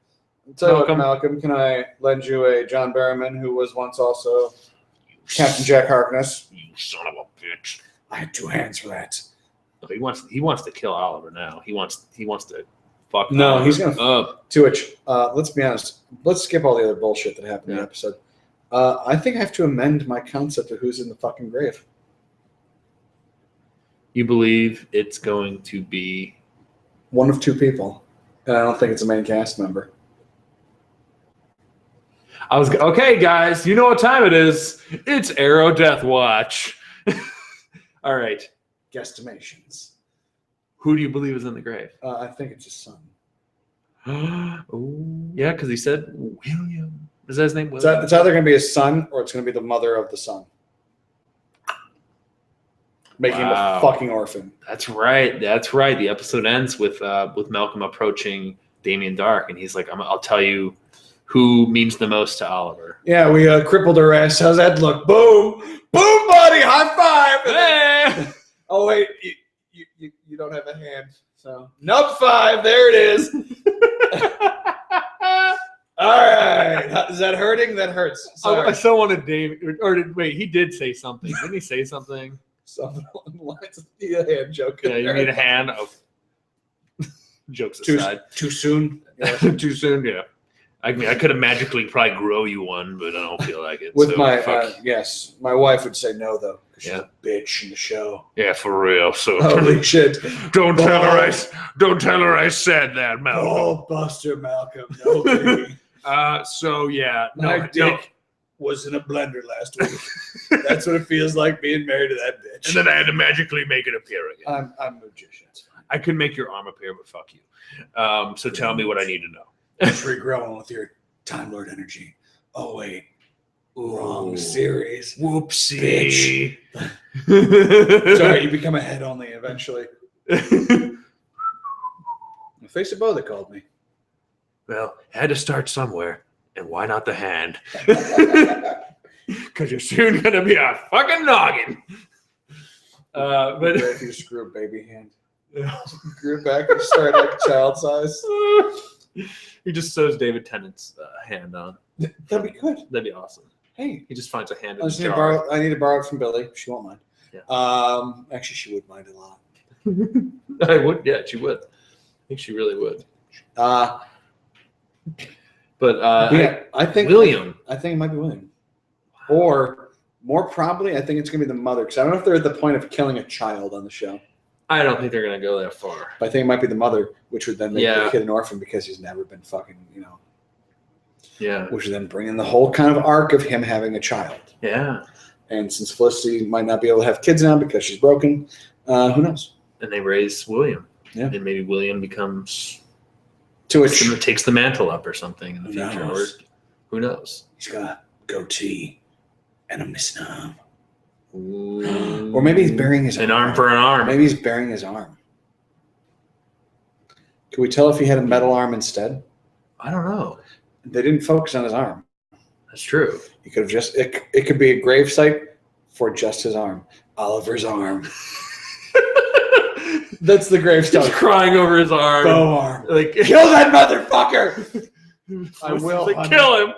[SPEAKER 1] Tell you what,
[SPEAKER 2] Malcolm.
[SPEAKER 1] Malcolm, can I lend you a John Barrowman who was once also Captain Jack Harkness?
[SPEAKER 3] You son of a bitch.
[SPEAKER 1] I had 2 hands for that.
[SPEAKER 2] He wants to kill Oliver now. He wants to fuck.
[SPEAKER 1] No,
[SPEAKER 2] Oliver
[SPEAKER 1] he's gonna-
[SPEAKER 2] up.
[SPEAKER 1] To which, let's be honest. Let's skip all the other bullshit that happened in the episode. I think I have to amend my concept of who's in the fucking grave.
[SPEAKER 2] You believe it's going to be
[SPEAKER 1] one of two people, and I don't think it's a main cast member.
[SPEAKER 2] Okay, guys. You know what time it is? It's Arrow Death Watch. All right.
[SPEAKER 1] Guesstimations.
[SPEAKER 2] Who do you believe is in the grave?
[SPEAKER 1] I think it's his son.
[SPEAKER 2] Oh, yeah, because he said William. Is that his name? William?
[SPEAKER 1] It's either going to be his son or it's going to be the mother of the son. Making him a fucking orphan.
[SPEAKER 2] That's right. That's right. The episode ends with Malcolm approaching Damien Dark, and he's like, "I'll tell you who means the most to Oliver."
[SPEAKER 1] Yeah, we crippled her ass. How's that look? Boom, boom, buddy, high five.
[SPEAKER 2] Hey!
[SPEAKER 1] Oh wait, you don't have a hand, so nub five. There it is. All right, is that hurting? That hurts. Sorry.
[SPEAKER 2] I still wanted Dave. Wait, he did say something. Didn't he say something?
[SPEAKER 1] Something along the lines of the hand joke.
[SPEAKER 2] Yeah, you need a hand. Oh. Jokes aside.
[SPEAKER 1] Too soon?
[SPEAKER 2] Yeah. Too soon, yeah. I mean, I could have magically probably grow you one, but I don't feel like it.
[SPEAKER 1] With
[SPEAKER 2] so
[SPEAKER 1] my, yes. My wife would say no, though, because she's
[SPEAKER 2] Yeah.
[SPEAKER 1] a bitch in the show.
[SPEAKER 2] Yeah, for real. So
[SPEAKER 1] Holy shit.
[SPEAKER 2] Don't tell her I said that, Malcolm.
[SPEAKER 1] Oh, Buster Malcolm. No, baby.
[SPEAKER 2] So, yeah.
[SPEAKER 1] My dick was in a blender last week. That's what it feels like being married to that bitch.
[SPEAKER 2] And then I had to magically make it appear again.
[SPEAKER 1] I'm a magician.
[SPEAKER 2] I could make your arm appear, but fuck you. So tell me what I need to know.
[SPEAKER 1] Just regrowing with your Time Lord energy. Oh, wait. Wrong series.
[SPEAKER 2] Whoopsie.
[SPEAKER 1] Sorry, you become a head only eventually. The face of Bo that called me.
[SPEAKER 2] Well, had to start somewhere, and why not the hand? Because you're soon going to be a fucking noggin. But
[SPEAKER 1] if you screw a baby hand. Screw it back and start like a child size.
[SPEAKER 2] He just sews David Tennant's hand on.
[SPEAKER 1] That'd be good.
[SPEAKER 2] That'd be awesome.
[SPEAKER 1] Hey,
[SPEAKER 2] he just finds a hand
[SPEAKER 1] I
[SPEAKER 2] in
[SPEAKER 1] need
[SPEAKER 2] the jar.
[SPEAKER 1] I need to borrow it from Billy. She won't mind.
[SPEAKER 2] Yeah.
[SPEAKER 1] Actually, she would mind a lot.
[SPEAKER 2] I would. Yeah, she would. I think she really would. But
[SPEAKER 1] I think
[SPEAKER 2] William.
[SPEAKER 1] I think it might be William. Or more probably, I think it's going to be the mother. Because I don't know if they're at the point of killing a child on the show.
[SPEAKER 2] I don't think they're going to go that far.
[SPEAKER 1] But I think it might be the mother, which would then make the kid an orphan because he's never been fucking,
[SPEAKER 2] Yeah.
[SPEAKER 1] Which would then bring in the whole kind of arc of him having a child.
[SPEAKER 2] Yeah.
[SPEAKER 1] And since Felicity might not be able to have kids now because she's broken, who knows?
[SPEAKER 2] And they raise William.
[SPEAKER 1] Yeah.
[SPEAKER 2] And maybe William becomes takes the mantle up or something in the future. Or who knows?
[SPEAKER 1] He's got a goatee and a misnomer.
[SPEAKER 2] Ooh.
[SPEAKER 1] Or maybe he's burying his
[SPEAKER 2] arm. An arm for an arm.
[SPEAKER 1] Maybe he's burying his arm. Can we tell if he had a metal arm instead?
[SPEAKER 2] I don't know.
[SPEAKER 1] They didn't focus on his arm.
[SPEAKER 2] That's true.
[SPEAKER 1] He could have just it could be a gravesite for just his arm. Oliver's arm. That's the gravestone.
[SPEAKER 2] He's crying over his arm.
[SPEAKER 1] Bow arm.
[SPEAKER 2] Like,
[SPEAKER 1] kill that motherfucker. I will.
[SPEAKER 2] Like, kill him.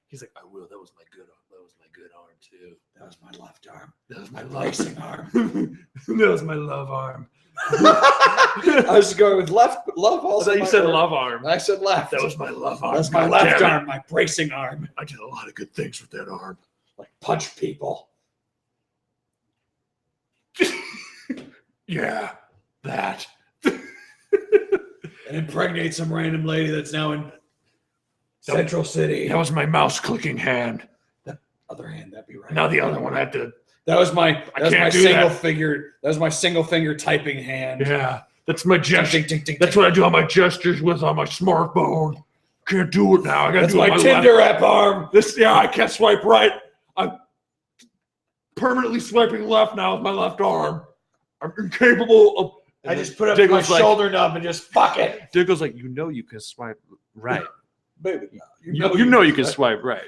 [SPEAKER 2] He's like, I will. That was my good arm. That was my good arm too.
[SPEAKER 1] That was my left arm.
[SPEAKER 2] That was my
[SPEAKER 1] racing arm.
[SPEAKER 2] That was my love arm.
[SPEAKER 1] I was going with left. Love also.
[SPEAKER 2] I thought you said love arm.
[SPEAKER 1] I said left.
[SPEAKER 2] That was my love arm.
[SPEAKER 1] That's my left arm. My bracing arm.
[SPEAKER 2] I did a lot of good things with that arm.
[SPEAKER 1] Like punch people.
[SPEAKER 2] Yeah, that.
[SPEAKER 1] And impregnate some random lady that's now in Central City.
[SPEAKER 2] That was my mouse clicking hand.
[SPEAKER 1] The other hand, that'd be right.
[SPEAKER 2] Now the other one had to.
[SPEAKER 1] That was my
[SPEAKER 2] single
[SPEAKER 1] finger. That was my single finger typing hand.
[SPEAKER 2] Yeah, that's my gesture.
[SPEAKER 1] Ding, ding, ding,
[SPEAKER 2] that's what I do on my gestures with on my smartphone. Can't do it now. I gotta
[SPEAKER 1] that's
[SPEAKER 2] do it
[SPEAKER 1] my
[SPEAKER 2] on
[SPEAKER 1] Tinder
[SPEAKER 2] left.
[SPEAKER 1] app arm.
[SPEAKER 2] I can't swipe right. I'm permanently swiping left now with my left arm. I'm incapable of.
[SPEAKER 1] I just put up my shoulder nub and just fuck it.
[SPEAKER 2] Diggle's like, you can swipe right.
[SPEAKER 1] Baby,
[SPEAKER 2] you know you can swipe right.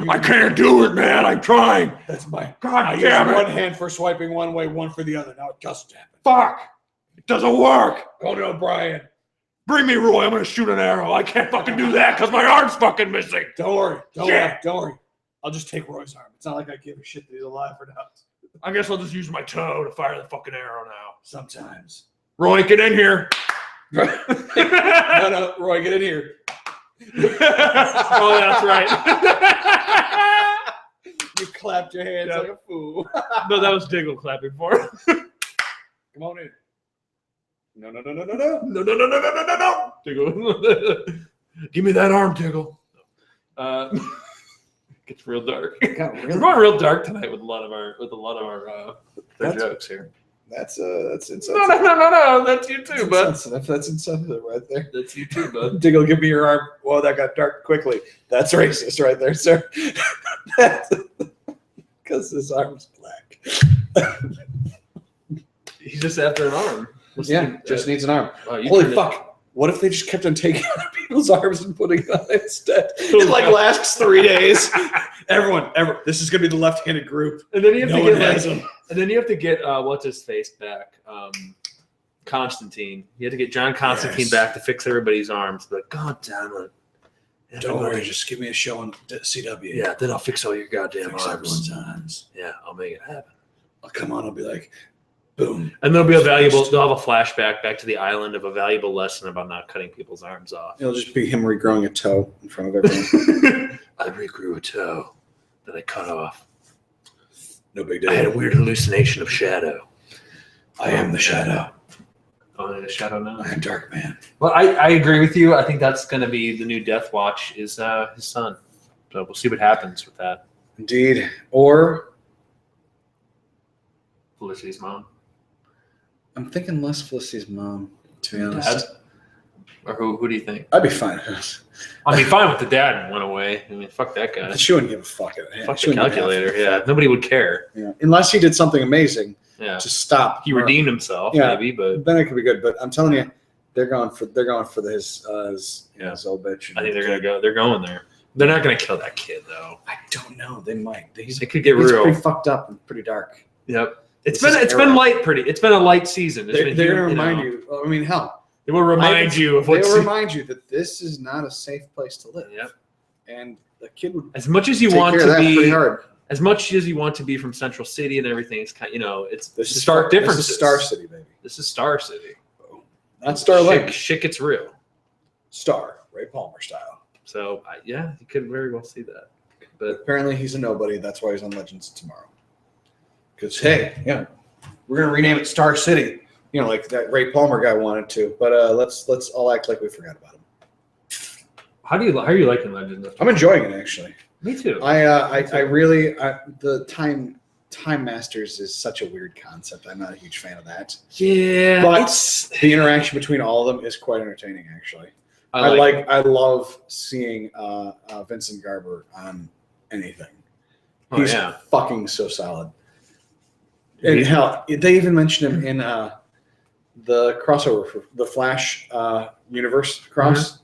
[SPEAKER 2] I can't do it, man. I'm trying.
[SPEAKER 1] That's my.
[SPEAKER 2] God damn it.
[SPEAKER 1] One hand for swiping one way, one for the other. Now it doesn't happen.
[SPEAKER 2] Fuck. It doesn't work.
[SPEAKER 1] Conan O'Brien.
[SPEAKER 2] Bring me Roy. I'm gonna shoot an arrow. I can't fucking do that because my arm's fucking missing.
[SPEAKER 1] Don't worry. Don't worry. I'll just take Roy's arm. It's not like I give a shit that he's alive or not.
[SPEAKER 2] I guess I'll just use my toe to fire the fucking arrow now.
[SPEAKER 1] Sometimes.
[SPEAKER 2] Roy, get in here.
[SPEAKER 1] No, Roy, get in here.
[SPEAKER 2] Oh, that's right.
[SPEAKER 1] You clapped your hands
[SPEAKER 2] Yeah.
[SPEAKER 1] like a fool.
[SPEAKER 2] No, that was Diggle clapping for him.
[SPEAKER 1] Come on in. No.
[SPEAKER 2] No. Diggle. Give me that arm, Diggle. Gets real dark.
[SPEAKER 1] It got
[SPEAKER 2] We're
[SPEAKER 1] really.
[SPEAKER 2] going real dark tonight with a lot of our
[SPEAKER 1] That's-
[SPEAKER 2] jokes here.
[SPEAKER 1] That's insensitive.
[SPEAKER 2] No. That's you too, bud.
[SPEAKER 1] That's insensitive right there.
[SPEAKER 2] That's you too, bud.
[SPEAKER 1] Diggle, give me your arm. Whoa, that got dark quickly. That's racist right there, sir. Because his arm's black.
[SPEAKER 2] He's just after an arm.
[SPEAKER 1] Just needs an arm.
[SPEAKER 2] Oh, you
[SPEAKER 1] Holy
[SPEAKER 2] turned it-
[SPEAKER 1] fuck. What if they just kept on taking out people's arms and putting it on instead?
[SPEAKER 2] Oh,
[SPEAKER 1] It like
[SPEAKER 2] God.
[SPEAKER 1] lasts 3 days. Everyone, this is gonna be the left-handed group.
[SPEAKER 2] And then you have
[SPEAKER 1] No
[SPEAKER 2] to
[SPEAKER 1] one
[SPEAKER 2] get
[SPEAKER 1] has them.
[SPEAKER 2] and then you have to get what's his face back, Constantine. You have to get John Constantine
[SPEAKER 1] Yes.
[SPEAKER 2] back to fix everybody's arms. But God damn it!
[SPEAKER 1] Don't worry, just give me a show on CW.
[SPEAKER 2] Yeah, then I'll fix all your goddamn
[SPEAKER 1] Fix
[SPEAKER 2] arms.
[SPEAKER 1] everyone's arms.
[SPEAKER 2] Yeah, I'll make it happen.
[SPEAKER 1] I'll come on, I'll be like, boom.
[SPEAKER 2] And there'll be they'll have a flashback back to the island of a valuable lesson about not cutting people's arms off.
[SPEAKER 1] It'll just be him regrowing a toe in front of everyone.
[SPEAKER 3] I regrew a toe that I cut off.
[SPEAKER 1] No big deal.
[SPEAKER 3] I had a weird hallucination of Shadow.
[SPEAKER 1] I am the shadow.
[SPEAKER 2] Oh, the shadow now.
[SPEAKER 1] I am Dark Man.
[SPEAKER 2] Well, I agree with you. I think that's going to be the new Death Watch is his son. So we'll see what happens with that.
[SPEAKER 1] Indeed. Or
[SPEAKER 2] Felicity's mom.
[SPEAKER 1] I'm thinking less Felicity's mom, to be honest.
[SPEAKER 2] Dad? Or who do you think?
[SPEAKER 1] I'd be fine.
[SPEAKER 2] I'd be fine with the dad and went away. I mean, fuck that guy.
[SPEAKER 1] She wouldn't give a fuck.
[SPEAKER 2] Fuck
[SPEAKER 1] She
[SPEAKER 2] the
[SPEAKER 1] wouldn't give a
[SPEAKER 2] calculator.
[SPEAKER 1] fuck.
[SPEAKER 2] Yeah, nobody would care.
[SPEAKER 1] Yeah. Unless he did something amazing
[SPEAKER 2] Yeah,
[SPEAKER 1] to stop.
[SPEAKER 2] he redeemed himself,
[SPEAKER 1] Yeah.
[SPEAKER 2] maybe, but
[SPEAKER 1] Then it could be good. But I'm telling you, they're going for his
[SPEAKER 2] Yeah.
[SPEAKER 1] his old bitch.
[SPEAKER 2] I think they're gonna go. They're going there. They're not gonna kill that kid though.
[SPEAKER 1] I don't know. They might. He's
[SPEAKER 2] It could get
[SPEAKER 1] he's
[SPEAKER 2] real.
[SPEAKER 1] pretty fucked up and pretty dark.
[SPEAKER 2] Yep. It's
[SPEAKER 1] This is
[SPEAKER 2] been
[SPEAKER 1] era.
[SPEAKER 2] light. It's been a light season. It's
[SPEAKER 1] They're
[SPEAKER 2] been
[SPEAKER 1] going to
[SPEAKER 2] here,
[SPEAKER 1] remind
[SPEAKER 2] know.
[SPEAKER 1] you. I mean, hell.
[SPEAKER 2] It will remind you of what's.
[SPEAKER 1] They'll remind you that this is not a safe place to live.
[SPEAKER 2] Yep.
[SPEAKER 1] And the kid would
[SPEAKER 2] As much as you
[SPEAKER 1] take
[SPEAKER 2] want
[SPEAKER 1] care of
[SPEAKER 2] to
[SPEAKER 1] that pretty
[SPEAKER 2] be,
[SPEAKER 1] hard.
[SPEAKER 2] as much as you want to be from Central City and everything, it's kind. It's
[SPEAKER 1] This is
[SPEAKER 2] stark differences.
[SPEAKER 1] This is Star City, baby.
[SPEAKER 2] This is Star City.
[SPEAKER 1] Not Star Lake.
[SPEAKER 2] Shit gets real.
[SPEAKER 1] Star. Ray Palmer style.
[SPEAKER 2] So yeah, you could very well see that. But
[SPEAKER 1] Apparently he's a nobody. That's why he's on Legends tomorrow. Because, hey, yeah, we're going to rename it Star City. You know, like that Ray Palmer guy wanted to. But let's all act like we forgot about him.
[SPEAKER 2] how are you liking Legends?
[SPEAKER 1] I'm enjoying it, actually.
[SPEAKER 2] Me too.
[SPEAKER 1] I really the Time Masters is such a weird concept. I'm not a huge fan of that.
[SPEAKER 2] Yeah,
[SPEAKER 1] But the interaction between all of them is quite entertaining, actually. I love seeing Vincent Garber on anything.
[SPEAKER 2] Oh,
[SPEAKER 1] He's
[SPEAKER 2] yeah.
[SPEAKER 1] fucking so solid. And hell, they even mentioned him in the crossover for the Flash universe cross.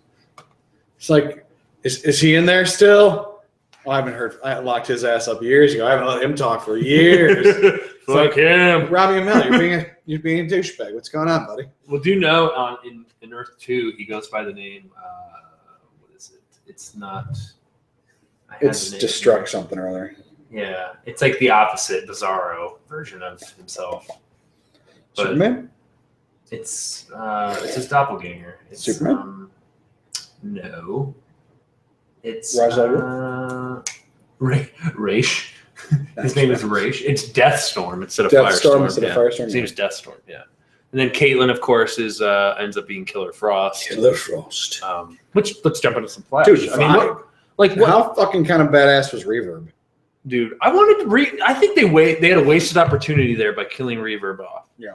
[SPEAKER 1] It's like, is he in there still? Oh, I haven't heard. I locked his ass up years ago. I haven't let him talk for years.
[SPEAKER 2] Fuck him.
[SPEAKER 1] Robbie Amell, you're being a douchebag. What's going on, buddy?
[SPEAKER 2] Well, do you know in Earth 2 he goes by the name what is it? It's not. I had
[SPEAKER 1] It's
[SPEAKER 2] the name.
[SPEAKER 1] Destruct something or other.
[SPEAKER 2] Yeah, it's like the opposite Bizarro version of himself. But
[SPEAKER 1] Superman?
[SPEAKER 2] It's his doppelganger. It's,
[SPEAKER 1] Superman?
[SPEAKER 2] No. It's
[SPEAKER 1] Ra's al Ghul?
[SPEAKER 2] Raish. His name is Raish. It's Deathstorm instead of
[SPEAKER 1] Deathstorm
[SPEAKER 2] Firestorm.
[SPEAKER 1] instead of
[SPEAKER 2] yeah.
[SPEAKER 1] Firestorm.
[SPEAKER 2] His name is Deathstorm. Yeah. And then Caitlin, of course, is ends up being Killer Frost.
[SPEAKER 1] Killer Frost.
[SPEAKER 2] Which let's jump into some Flash.
[SPEAKER 1] Dude,
[SPEAKER 2] I mean, what?
[SPEAKER 1] How fucking kind of badass was Reverb?
[SPEAKER 2] Dude, I wanted to I think they had a wasted opportunity there by killing Reverb off.
[SPEAKER 1] Yeah.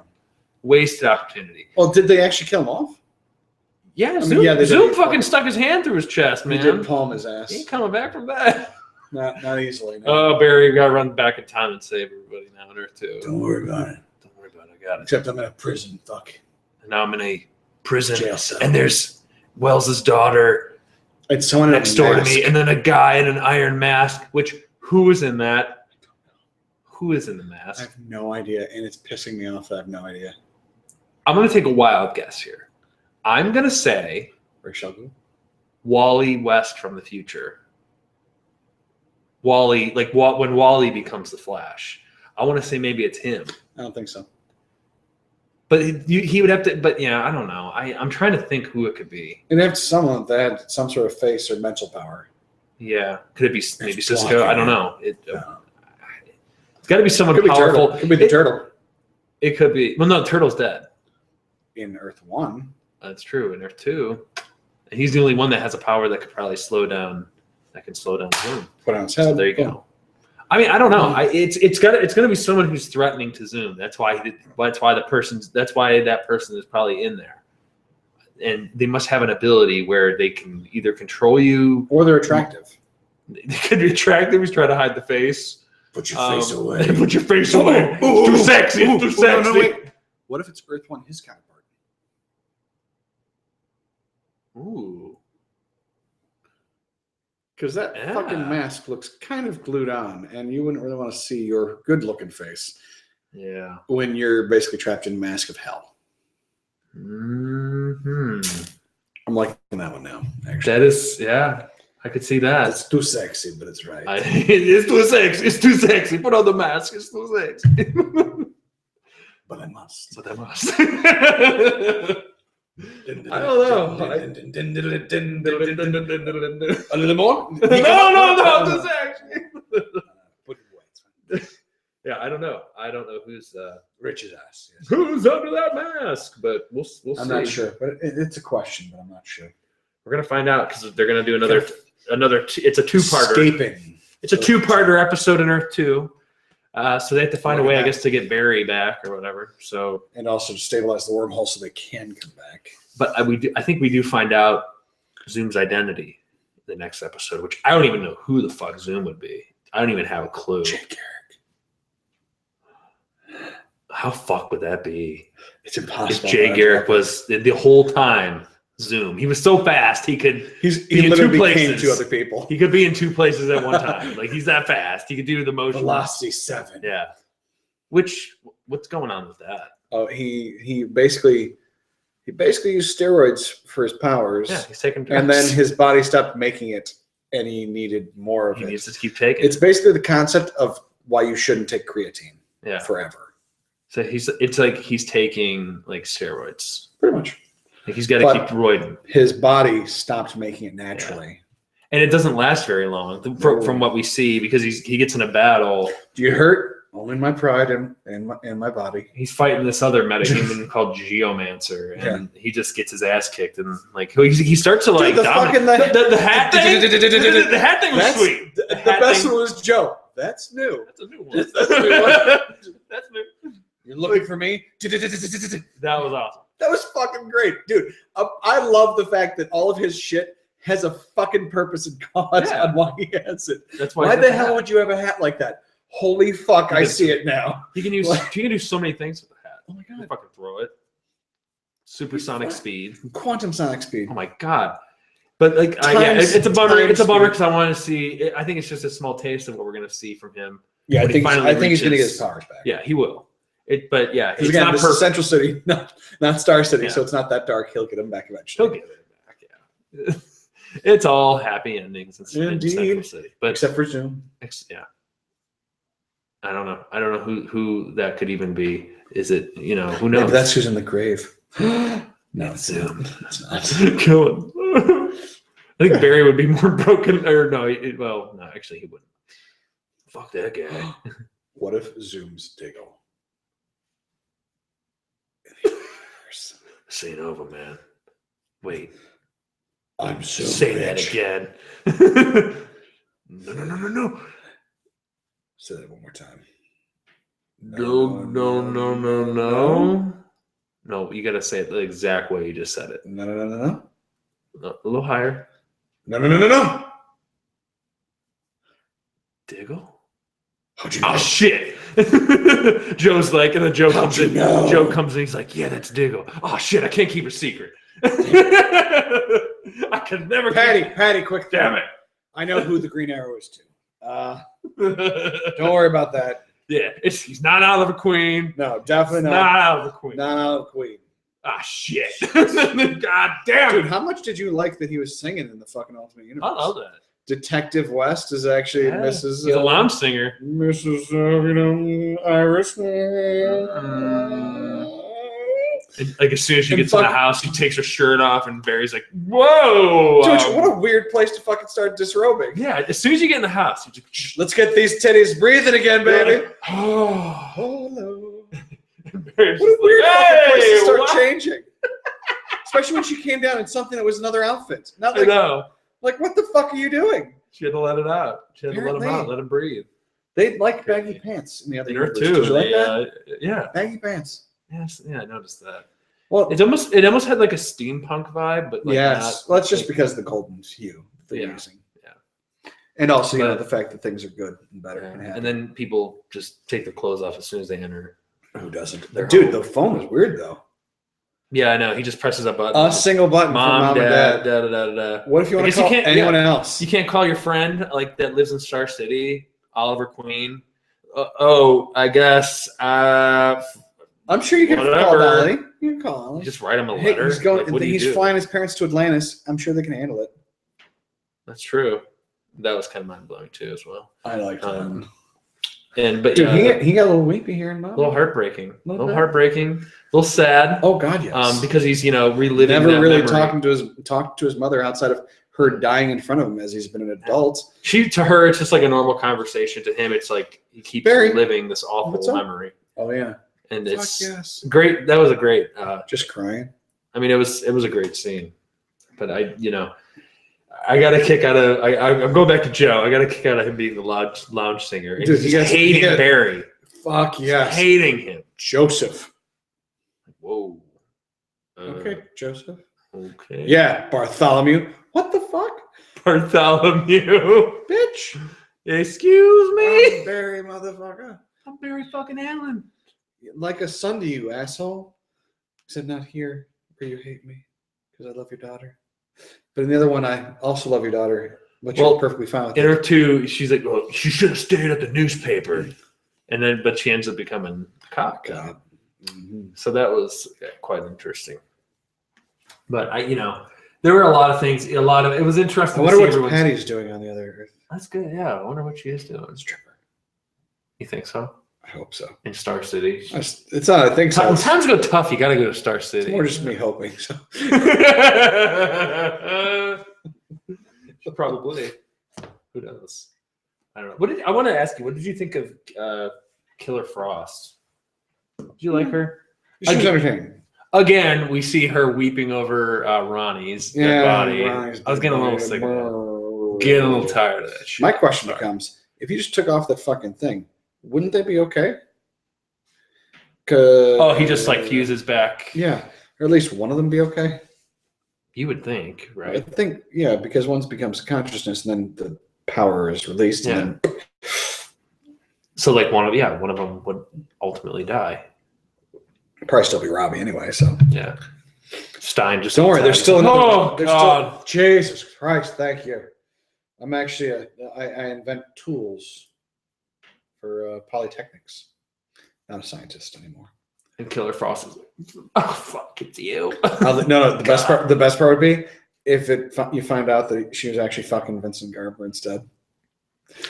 [SPEAKER 2] Wasted opportunity.
[SPEAKER 1] Well, did they actually kill him off?
[SPEAKER 2] Yeah,
[SPEAKER 1] mean,
[SPEAKER 2] Zoom,
[SPEAKER 1] yeah, they
[SPEAKER 2] Zoom
[SPEAKER 1] did.
[SPEAKER 2] fucking stuck his hand through his chest, man.
[SPEAKER 1] He did palm his ass.
[SPEAKER 2] He ain't coming back from that.
[SPEAKER 1] Not easily. No.
[SPEAKER 2] Oh, Barry, we gotta run back in time and save everybody now on Earth 2.
[SPEAKER 1] Don't worry about it.
[SPEAKER 2] Don't worry about it. I got it.
[SPEAKER 1] Except I'm in a prison. Fuck.
[SPEAKER 2] And now I'm in a prison,
[SPEAKER 1] Jail cell.
[SPEAKER 2] and there's Wells's daughter
[SPEAKER 1] It's someone
[SPEAKER 2] next door to me, and then a guy in an iron mask. Which who is in that? Who is in the
[SPEAKER 1] I
[SPEAKER 2] mask?
[SPEAKER 1] have no idea, and it's pissing me off. I have no idea.
[SPEAKER 2] I'm gonna take a wild guess here. I'm gonna say
[SPEAKER 1] Rachel Gu?
[SPEAKER 2] Wally West from the future. Wally, like when Wally becomes the Flash. I want to say maybe it's him.
[SPEAKER 1] I don't think so.
[SPEAKER 2] But he would have to. But yeah, I don't know. I'm trying to think who it could be.
[SPEAKER 1] It'd have to someone that had some sort of face or mental power.
[SPEAKER 2] Yeah, could it be maybe
[SPEAKER 1] It's
[SPEAKER 2] Cisco?
[SPEAKER 1] blocking
[SPEAKER 2] I don't
[SPEAKER 1] it.
[SPEAKER 2] know. It's got to be someone
[SPEAKER 1] It could be
[SPEAKER 2] powerful.
[SPEAKER 1] Turtle. It could be the turtle
[SPEAKER 2] It could be. Well, no, Turtle's dead.
[SPEAKER 1] in Earth 1.
[SPEAKER 2] That's true. In Earth 2, and he's the only one that has a power that could probably slow down. That can slow down Zoom.
[SPEAKER 1] Put on his
[SPEAKER 2] So
[SPEAKER 1] head.
[SPEAKER 2] there you
[SPEAKER 1] Boom.
[SPEAKER 2] go. I mean, I don't know. It's gonna be someone who's threatening to Zoom. That's why that person is probably in there, and they must have an ability where they can either control you
[SPEAKER 1] Or they're attractive.
[SPEAKER 2] They could be attractive. He's trying to hide the face.
[SPEAKER 1] Put your face away.
[SPEAKER 2] Put your face away. It's too sexy. It's too sexy.
[SPEAKER 1] No, wait. What if it's Earth 1, his counterpart?
[SPEAKER 2] Ooh.
[SPEAKER 1] Because that fucking mask looks kind of glued on, and you wouldn't really want to see your good-looking face.
[SPEAKER 2] Yeah.
[SPEAKER 1] When you're basically trapped in a mask of hell.
[SPEAKER 2] Hmm.
[SPEAKER 1] I'm liking that one now, actually.
[SPEAKER 2] That is, yeah. I could see that.
[SPEAKER 1] It's too sexy, but it's right.
[SPEAKER 2] It's too sexy. It's too sexy. Put on the mask. It's too sexy.
[SPEAKER 1] But I must.
[SPEAKER 2] But I must. I don't know.
[SPEAKER 1] A little more?
[SPEAKER 2] No, too sexy.
[SPEAKER 1] Put it away.
[SPEAKER 2] Yeah, I don't know. I don't know who's
[SPEAKER 1] Rich's ass. Yes.
[SPEAKER 2] who's under that mask, but we'll see.
[SPEAKER 1] I'm not sure, but it's a question, but I'm not sure.
[SPEAKER 2] We're gonna find out because they're gonna do another. It's a two-parter.
[SPEAKER 1] Escaping.
[SPEAKER 2] It's a two-parter episode in Earth 2. So they have to find a way, I guess, to get Barry back or whatever. So
[SPEAKER 1] and also to stabilize the wormhole so they can come back.
[SPEAKER 2] But I think we do find out Zoom's identity in the next episode, which I don't even know who the fuck Zoom would be. I don't even have a clue.
[SPEAKER 1] Jay Garrick.
[SPEAKER 2] How fuck would that be?
[SPEAKER 1] It's impossible.
[SPEAKER 2] If Jay Garrick was the whole time Zoom. He was so fast he could
[SPEAKER 1] He
[SPEAKER 2] be in two
[SPEAKER 1] literally
[SPEAKER 2] places.
[SPEAKER 1] became two other people.
[SPEAKER 2] He could be in two places at one time. Like he's that fast. He could do the motion.
[SPEAKER 1] Velocity 7.
[SPEAKER 2] Yeah. What's going on with that?
[SPEAKER 1] Oh, he basically used steroids for his powers.
[SPEAKER 2] Yeah, he's taking drugs.
[SPEAKER 1] And then his body stopped making it, and he needed more of
[SPEAKER 2] he
[SPEAKER 1] it.
[SPEAKER 2] needs to keep taking.
[SPEAKER 1] It's basically the concept of why you shouldn't take creatine.
[SPEAKER 2] Yeah.
[SPEAKER 1] Forever.
[SPEAKER 2] So it's like he's taking like steroids.
[SPEAKER 1] Pretty much.
[SPEAKER 2] Like he's got to keep roiding.
[SPEAKER 1] His body stopped making it naturally.
[SPEAKER 2] Yeah. And it doesn't last very long from what we see because he gets in a battle.
[SPEAKER 1] Do you hurt? Only my pride and my body.
[SPEAKER 2] He's fighting this other metahuman called Geomancer, and he just gets his ass kicked, and like he starts to like
[SPEAKER 1] Dude, the
[SPEAKER 2] hat thing. The hat thing was sweet.
[SPEAKER 1] The best one was Joe. That's new.
[SPEAKER 2] That's a new one.
[SPEAKER 1] That's a new one.
[SPEAKER 2] That's new.
[SPEAKER 1] You're looking for me?
[SPEAKER 2] That was awesome.
[SPEAKER 1] That was fucking great, dude. I love the fact that all of his shit has a fucking purpose and cause on why he has it.
[SPEAKER 2] That's
[SPEAKER 1] why the hell would you have a hat like that? Holy fuck! I see it now.
[SPEAKER 2] You can do so many things with the hat.
[SPEAKER 1] Oh my god!
[SPEAKER 2] You fucking throw it. Supersonic speed.
[SPEAKER 1] Quantum sonic speed.
[SPEAKER 2] Oh my god! But like, it's a bummer. It's a bummer because I want to see. I think it's just a small taste of what we're gonna see from him.
[SPEAKER 1] Yeah, I think he's gonna get his powers back.
[SPEAKER 2] Yeah, he will. But yeah, it's
[SPEAKER 1] again,
[SPEAKER 2] not
[SPEAKER 1] this is Central City, not Star City, so it's not that dark. He'll get him back eventually.
[SPEAKER 2] He'll get it back. Yeah, it's all happy endings in Central City, but
[SPEAKER 1] except for Zoom.
[SPEAKER 2] Yeah. I don't know. I don't know who that could even be. Is it, who knows?
[SPEAKER 1] Maybe that's who's in the grave.
[SPEAKER 2] No,
[SPEAKER 1] it's Zoom.
[SPEAKER 2] It's not. Kill him. I think Barry would be more broken. Or no, no, actually he wouldn't. Fuck that guy.
[SPEAKER 1] What if Zoom's Diggle?
[SPEAKER 2] Say it over, man. Wait.
[SPEAKER 1] I'm so
[SPEAKER 2] Say
[SPEAKER 1] rich.
[SPEAKER 2] that again. No.
[SPEAKER 1] Say that one more time.
[SPEAKER 2] No. No, you got to say it the exact way you just said it.
[SPEAKER 1] No.
[SPEAKER 2] A little higher.
[SPEAKER 1] No.
[SPEAKER 2] Diggle?
[SPEAKER 1] How'd you know?
[SPEAKER 2] Oh, shit. Joe's like, and then Joe comes in.
[SPEAKER 1] Know?
[SPEAKER 2] Joe comes in. He's like, yeah, that's Diggle. Oh, shit, I can't keep a secret. I can never.
[SPEAKER 1] Patty, quick.
[SPEAKER 2] Damn it.
[SPEAKER 1] I know who the Green Arrow is too. Don't worry about that.
[SPEAKER 2] Yeah, he's not Oliver Queen.
[SPEAKER 1] No, definitely
[SPEAKER 2] not Oliver Queen.
[SPEAKER 1] Not Oliver Queen.
[SPEAKER 2] Ah, shit. God damn it.
[SPEAKER 1] Dude, how much did you like that he was singing in the fucking Ultimate Universe?
[SPEAKER 2] I love that.
[SPEAKER 1] Detective West is actually Mrs.
[SPEAKER 2] He's a lounge singer.
[SPEAKER 1] Mrs. Iris.
[SPEAKER 2] And, like as soon as she
[SPEAKER 1] And
[SPEAKER 2] gets in the house, she takes her shirt off, and Barry's like, "Whoa,
[SPEAKER 1] Dude, what a weird place to fucking start disrobing.
[SPEAKER 2] yeah." As soon as you get in the house, you just,
[SPEAKER 1] Let's get these titties breathing again, baby.
[SPEAKER 2] oh,
[SPEAKER 1] Hello.
[SPEAKER 2] Barry's
[SPEAKER 1] What a
[SPEAKER 2] just
[SPEAKER 1] weird
[SPEAKER 2] like,
[SPEAKER 1] fucking place to
[SPEAKER 2] "Hey,
[SPEAKER 1] start
[SPEAKER 2] what?"
[SPEAKER 1] changing. Especially when she came down in something that was another outfit. Not
[SPEAKER 2] I
[SPEAKER 1] like,
[SPEAKER 2] know.
[SPEAKER 1] like, what the fuck are you doing?
[SPEAKER 2] She had to let it out. She had to let him
[SPEAKER 1] Apparently.
[SPEAKER 2] out, let him breathe.
[SPEAKER 1] They like baggy pants in the other
[SPEAKER 2] In her
[SPEAKER 1] universe.
[SPEAKER 2] too.
[SPEAKER 1] Did you like
[SPEAKER 2] They,
[SPEAKER 1] that?
[SPEAKER 2] yeah.
[SPEAKER 1] Baggy pants.
[SPEAKER 2] Yes. Yeah, I noticed that.
[SPEAKER 1] Well,
[SPEAKER 2] It almost had like a steampunk vibe, but like
[SPEAKER 1] yes.
[SPEAKER 2] not,
[SPEAKER 1] Well, that's just
[SPEAKER 2] like,
[SPEAKER 1] because of the golden hue they're
[SPEAKER 2] Yeah.
[SPEAKER 1] using.
[SPEAKER 2] Yeah.
[SPEAKER 1] And also,
[SPEAKER 2] But-
[SPEAKER 1] the fact that things are good and better.
[SPEAKER 2] yeah.
[SPEAKER 1] And, happy.
[SPEAKER 2] And then people just take their clothes off as soon as they enter.
[SPEAKER 1] Who doesn't?
[SPEAKER 2] They're
[SPEAKER 1] Dude,
[SPEAKER 2] home.
[SPEAKER 1] the phone is weird though.
[SPEAKER 2] Yeah, I know. He just presses a button.
[SPEAKER 1] A single button
[SPEAKER 2] Mom,
[SPEAKER 1] for mom
[SPEAKER 2] dad,
[SPEAKER 1] and dad.
[SPEAKER 2] da, da, da, da, da.
[SPEAKER 1] What if you want
[SPEAKER 2] I
[SPEAKER 1] to
[SPEAKER 2] guess you
[SPEAKER 1] call
[SPEAKER 2] can't-
[SPEAKER 1] anyone
[SPEAKER 2] yeah.
[SPEAKER 1] else?
[SPEAKER 2] You can't call your friend like that lives in Star City, Oliver Queen. I guess.
[SPEAKER 1] I'm sure you can call
[SPEAKER 2] Whatever.
[SPEAKER 1] Dolly. You can call Dolly.
[SPEAKER 2] Just write him a
[SPEAKER 1] Hey,
[SPEAKER 2] letter.
[SPEAKER 1] he's going.
[SPEAKER 2] Like, what do you
[SPEAKER 1] he's
[SPEAKER 2] do?
[SPEAKER 1] flying his parents to Atlantis. I'm sure they can handle it.
[SPEAKER 2] That's true. That was kind of mind blowing too, as well.
[SPEAKER 1] I like that.
[SPEAKER 2] But
[SPEAKER 1] Dude,
[SPEAKER 2] yeah,
[SPEAKER 1] he got a little weepy here in
[SPEAKER 2] a
[SPEAKER 1] mom.
[SPEAKER 2] little heartbreaking, a little
[SPEAKER 1] bit.
[SPEAKER 2] heartbreaking, a little sad.
[SPEAKER 1] Oh God, yes.
[SPEAKER 2] Because he's reliving.
[SPEAKER 1] never
[SPEAKER 2] that
[SPEAKER 1] really
[SPEAKER 2] memory.
[SPEAKER 1] talked to his mother outside of her dying in front of him as he's been an adult.
[SPEAKER 2] To her, it's just like a normal conversation. To him, it's like he keeps
[SPEAKER 1] Barry,
[SPEAKER 2] living this awful
[SPEAKER 1] what's up?
[SPEAKER 2] memory,
[SPEAKER 1] Oh yeah.
[SPEAKER 2] and
[SPEAKER 1] Fuck
[SPEAKER 2] it's
[SPEAKER 1] yes.
[SPEAKER 2] great. That was a great.
[SPEAKER 1] Just crying.
[SPEAKER 2] I mean, it was a great scene, but I got a kick out of. I'm going back to Joe. I got a kick out of him being the lounge singer. And
[SPEAKER 1] Dude,
[SPEAKER 2] he's
[SPEAKER 1] he
[SPEAKER 2] just
[SPEAKER 1] gets- he
[SPEAKER 2] hating
[SPEAKER 1] gets-
[SPEAKER 2] Barry.
[SPEAKER 1] Fuck yes.
[SPEAKER 2] Hating him.
[SPEAKER 1] Joseph.
[SPEAKER 2] Whoa.
[SPEAKER 1] Okay, Joseph.
[SPEAKER 2] Okay.
[SPEAKER 1] Yeah, Bartholomew. What the fuck,
[SPEAKER 2] Bartholomew.
[SPEAKER 1] bitch?
[SPEAKER 2] Excuse me.
[SPEAKER 1] I'm Barry, motherfucker.
[SPEAKER 2] I'm Barry fucking Allen.
[SPEAKER 1] Like a son to you, asshole. Except not here, where you hate me, because I love your daughter. But in the other one, I also love your daughter, but you're
[SPEAKER 2] Well,
[SPEAKER 1] perfectly fine with
[SPEAKER 2] In
[SPEAKER 1] it.
[SPEAKER 2] her two, she's like, well, she should have stayed at the newspaper. But she ends up becoming a cop.
[SPEAKER 1] God. Mhm.
[SPEAKER 2] So that was quite interesting. But there were a lot of things. It was
[SPEAKER 1] I
[SPEAKER 2] interesting.
[SPEAKER 1] wonder
[SPEAKER 2] to see
[SPEAKER 1] what
[SPEAKER 2] everyone's-
[SPEAKER 1] Patty's doing on the other Earth.
[SPEAKER 2] That's good. Yeah, I wonder what she is doing.
[SPEAKER 1] Stripper.
[SPEAKER 2] You think so?
[SPEAKER 1] I hope so.
[SPEAKER 2] In Star City.
[SPEAKER 1] It's not. I think so.
[SPEAKER 2] When times go tough, you got to go to Star
[SPEAKER 1] It's
[SPEAKER 2] City.
[SPEAKER 1] more just me hoping. So.
[SPEAKER 2] Probably. Who knows? I don't know. I want to ask you? What did you think of Killer Frost? Did you like her?
[SPEAKER 1] She was entertaining.
[SPEAKER 2] Again, we see her weeping over Ronnie's dead body.
[SPEAKER 1] Ronnie's
[SPEAKER 2] I was getting a little
[SPEAKER 1] dead
[SPEAKER 2] sick of that.
[SPEAKER 1] body.
[SPEAKER 2] Getting a little tired of that shit.
[SPEAKER 1] My question
[SPEAKER 2] Sorry.
[SPEAKER 1] becomes: if you just took off that fucking thing, wouldn't they be okay? 'Cause-
[SPEAKER 2] Oh, he just like fuses back.
[SPEAKER 1] Yeah, or at least one of them be okay.
[SPEAKER 2] You would think,
[SPEAKER 1] I
[SPEAKER 2] right?
[SPEAKER 1] think, yeah, because once becomes consciousness, and then the power is released, and then
[SPEAKER 2] So like one of them would ultimately die.
[SPEAKER 1] probably still be Robbie anyway. So
[SPEAKER 2] Yeah. Stein just
[SPEAKER 1] don't worry, there's still another.
[SPEAKER 2] Oh
[SPEAKER 1] there's
[SPEAKER 2] God.
[SPEAKER 1] Still, Jesus Christ, thank you. I'm actually I invent tools for polytechnics. Not a scientist anymore.
[SPEAKER 2] And Killer Frost is like, oh fuck, it's you.
[SPEAKER 1] No. The best part would be if you find out that she was actually fucking Vincent Garber instead,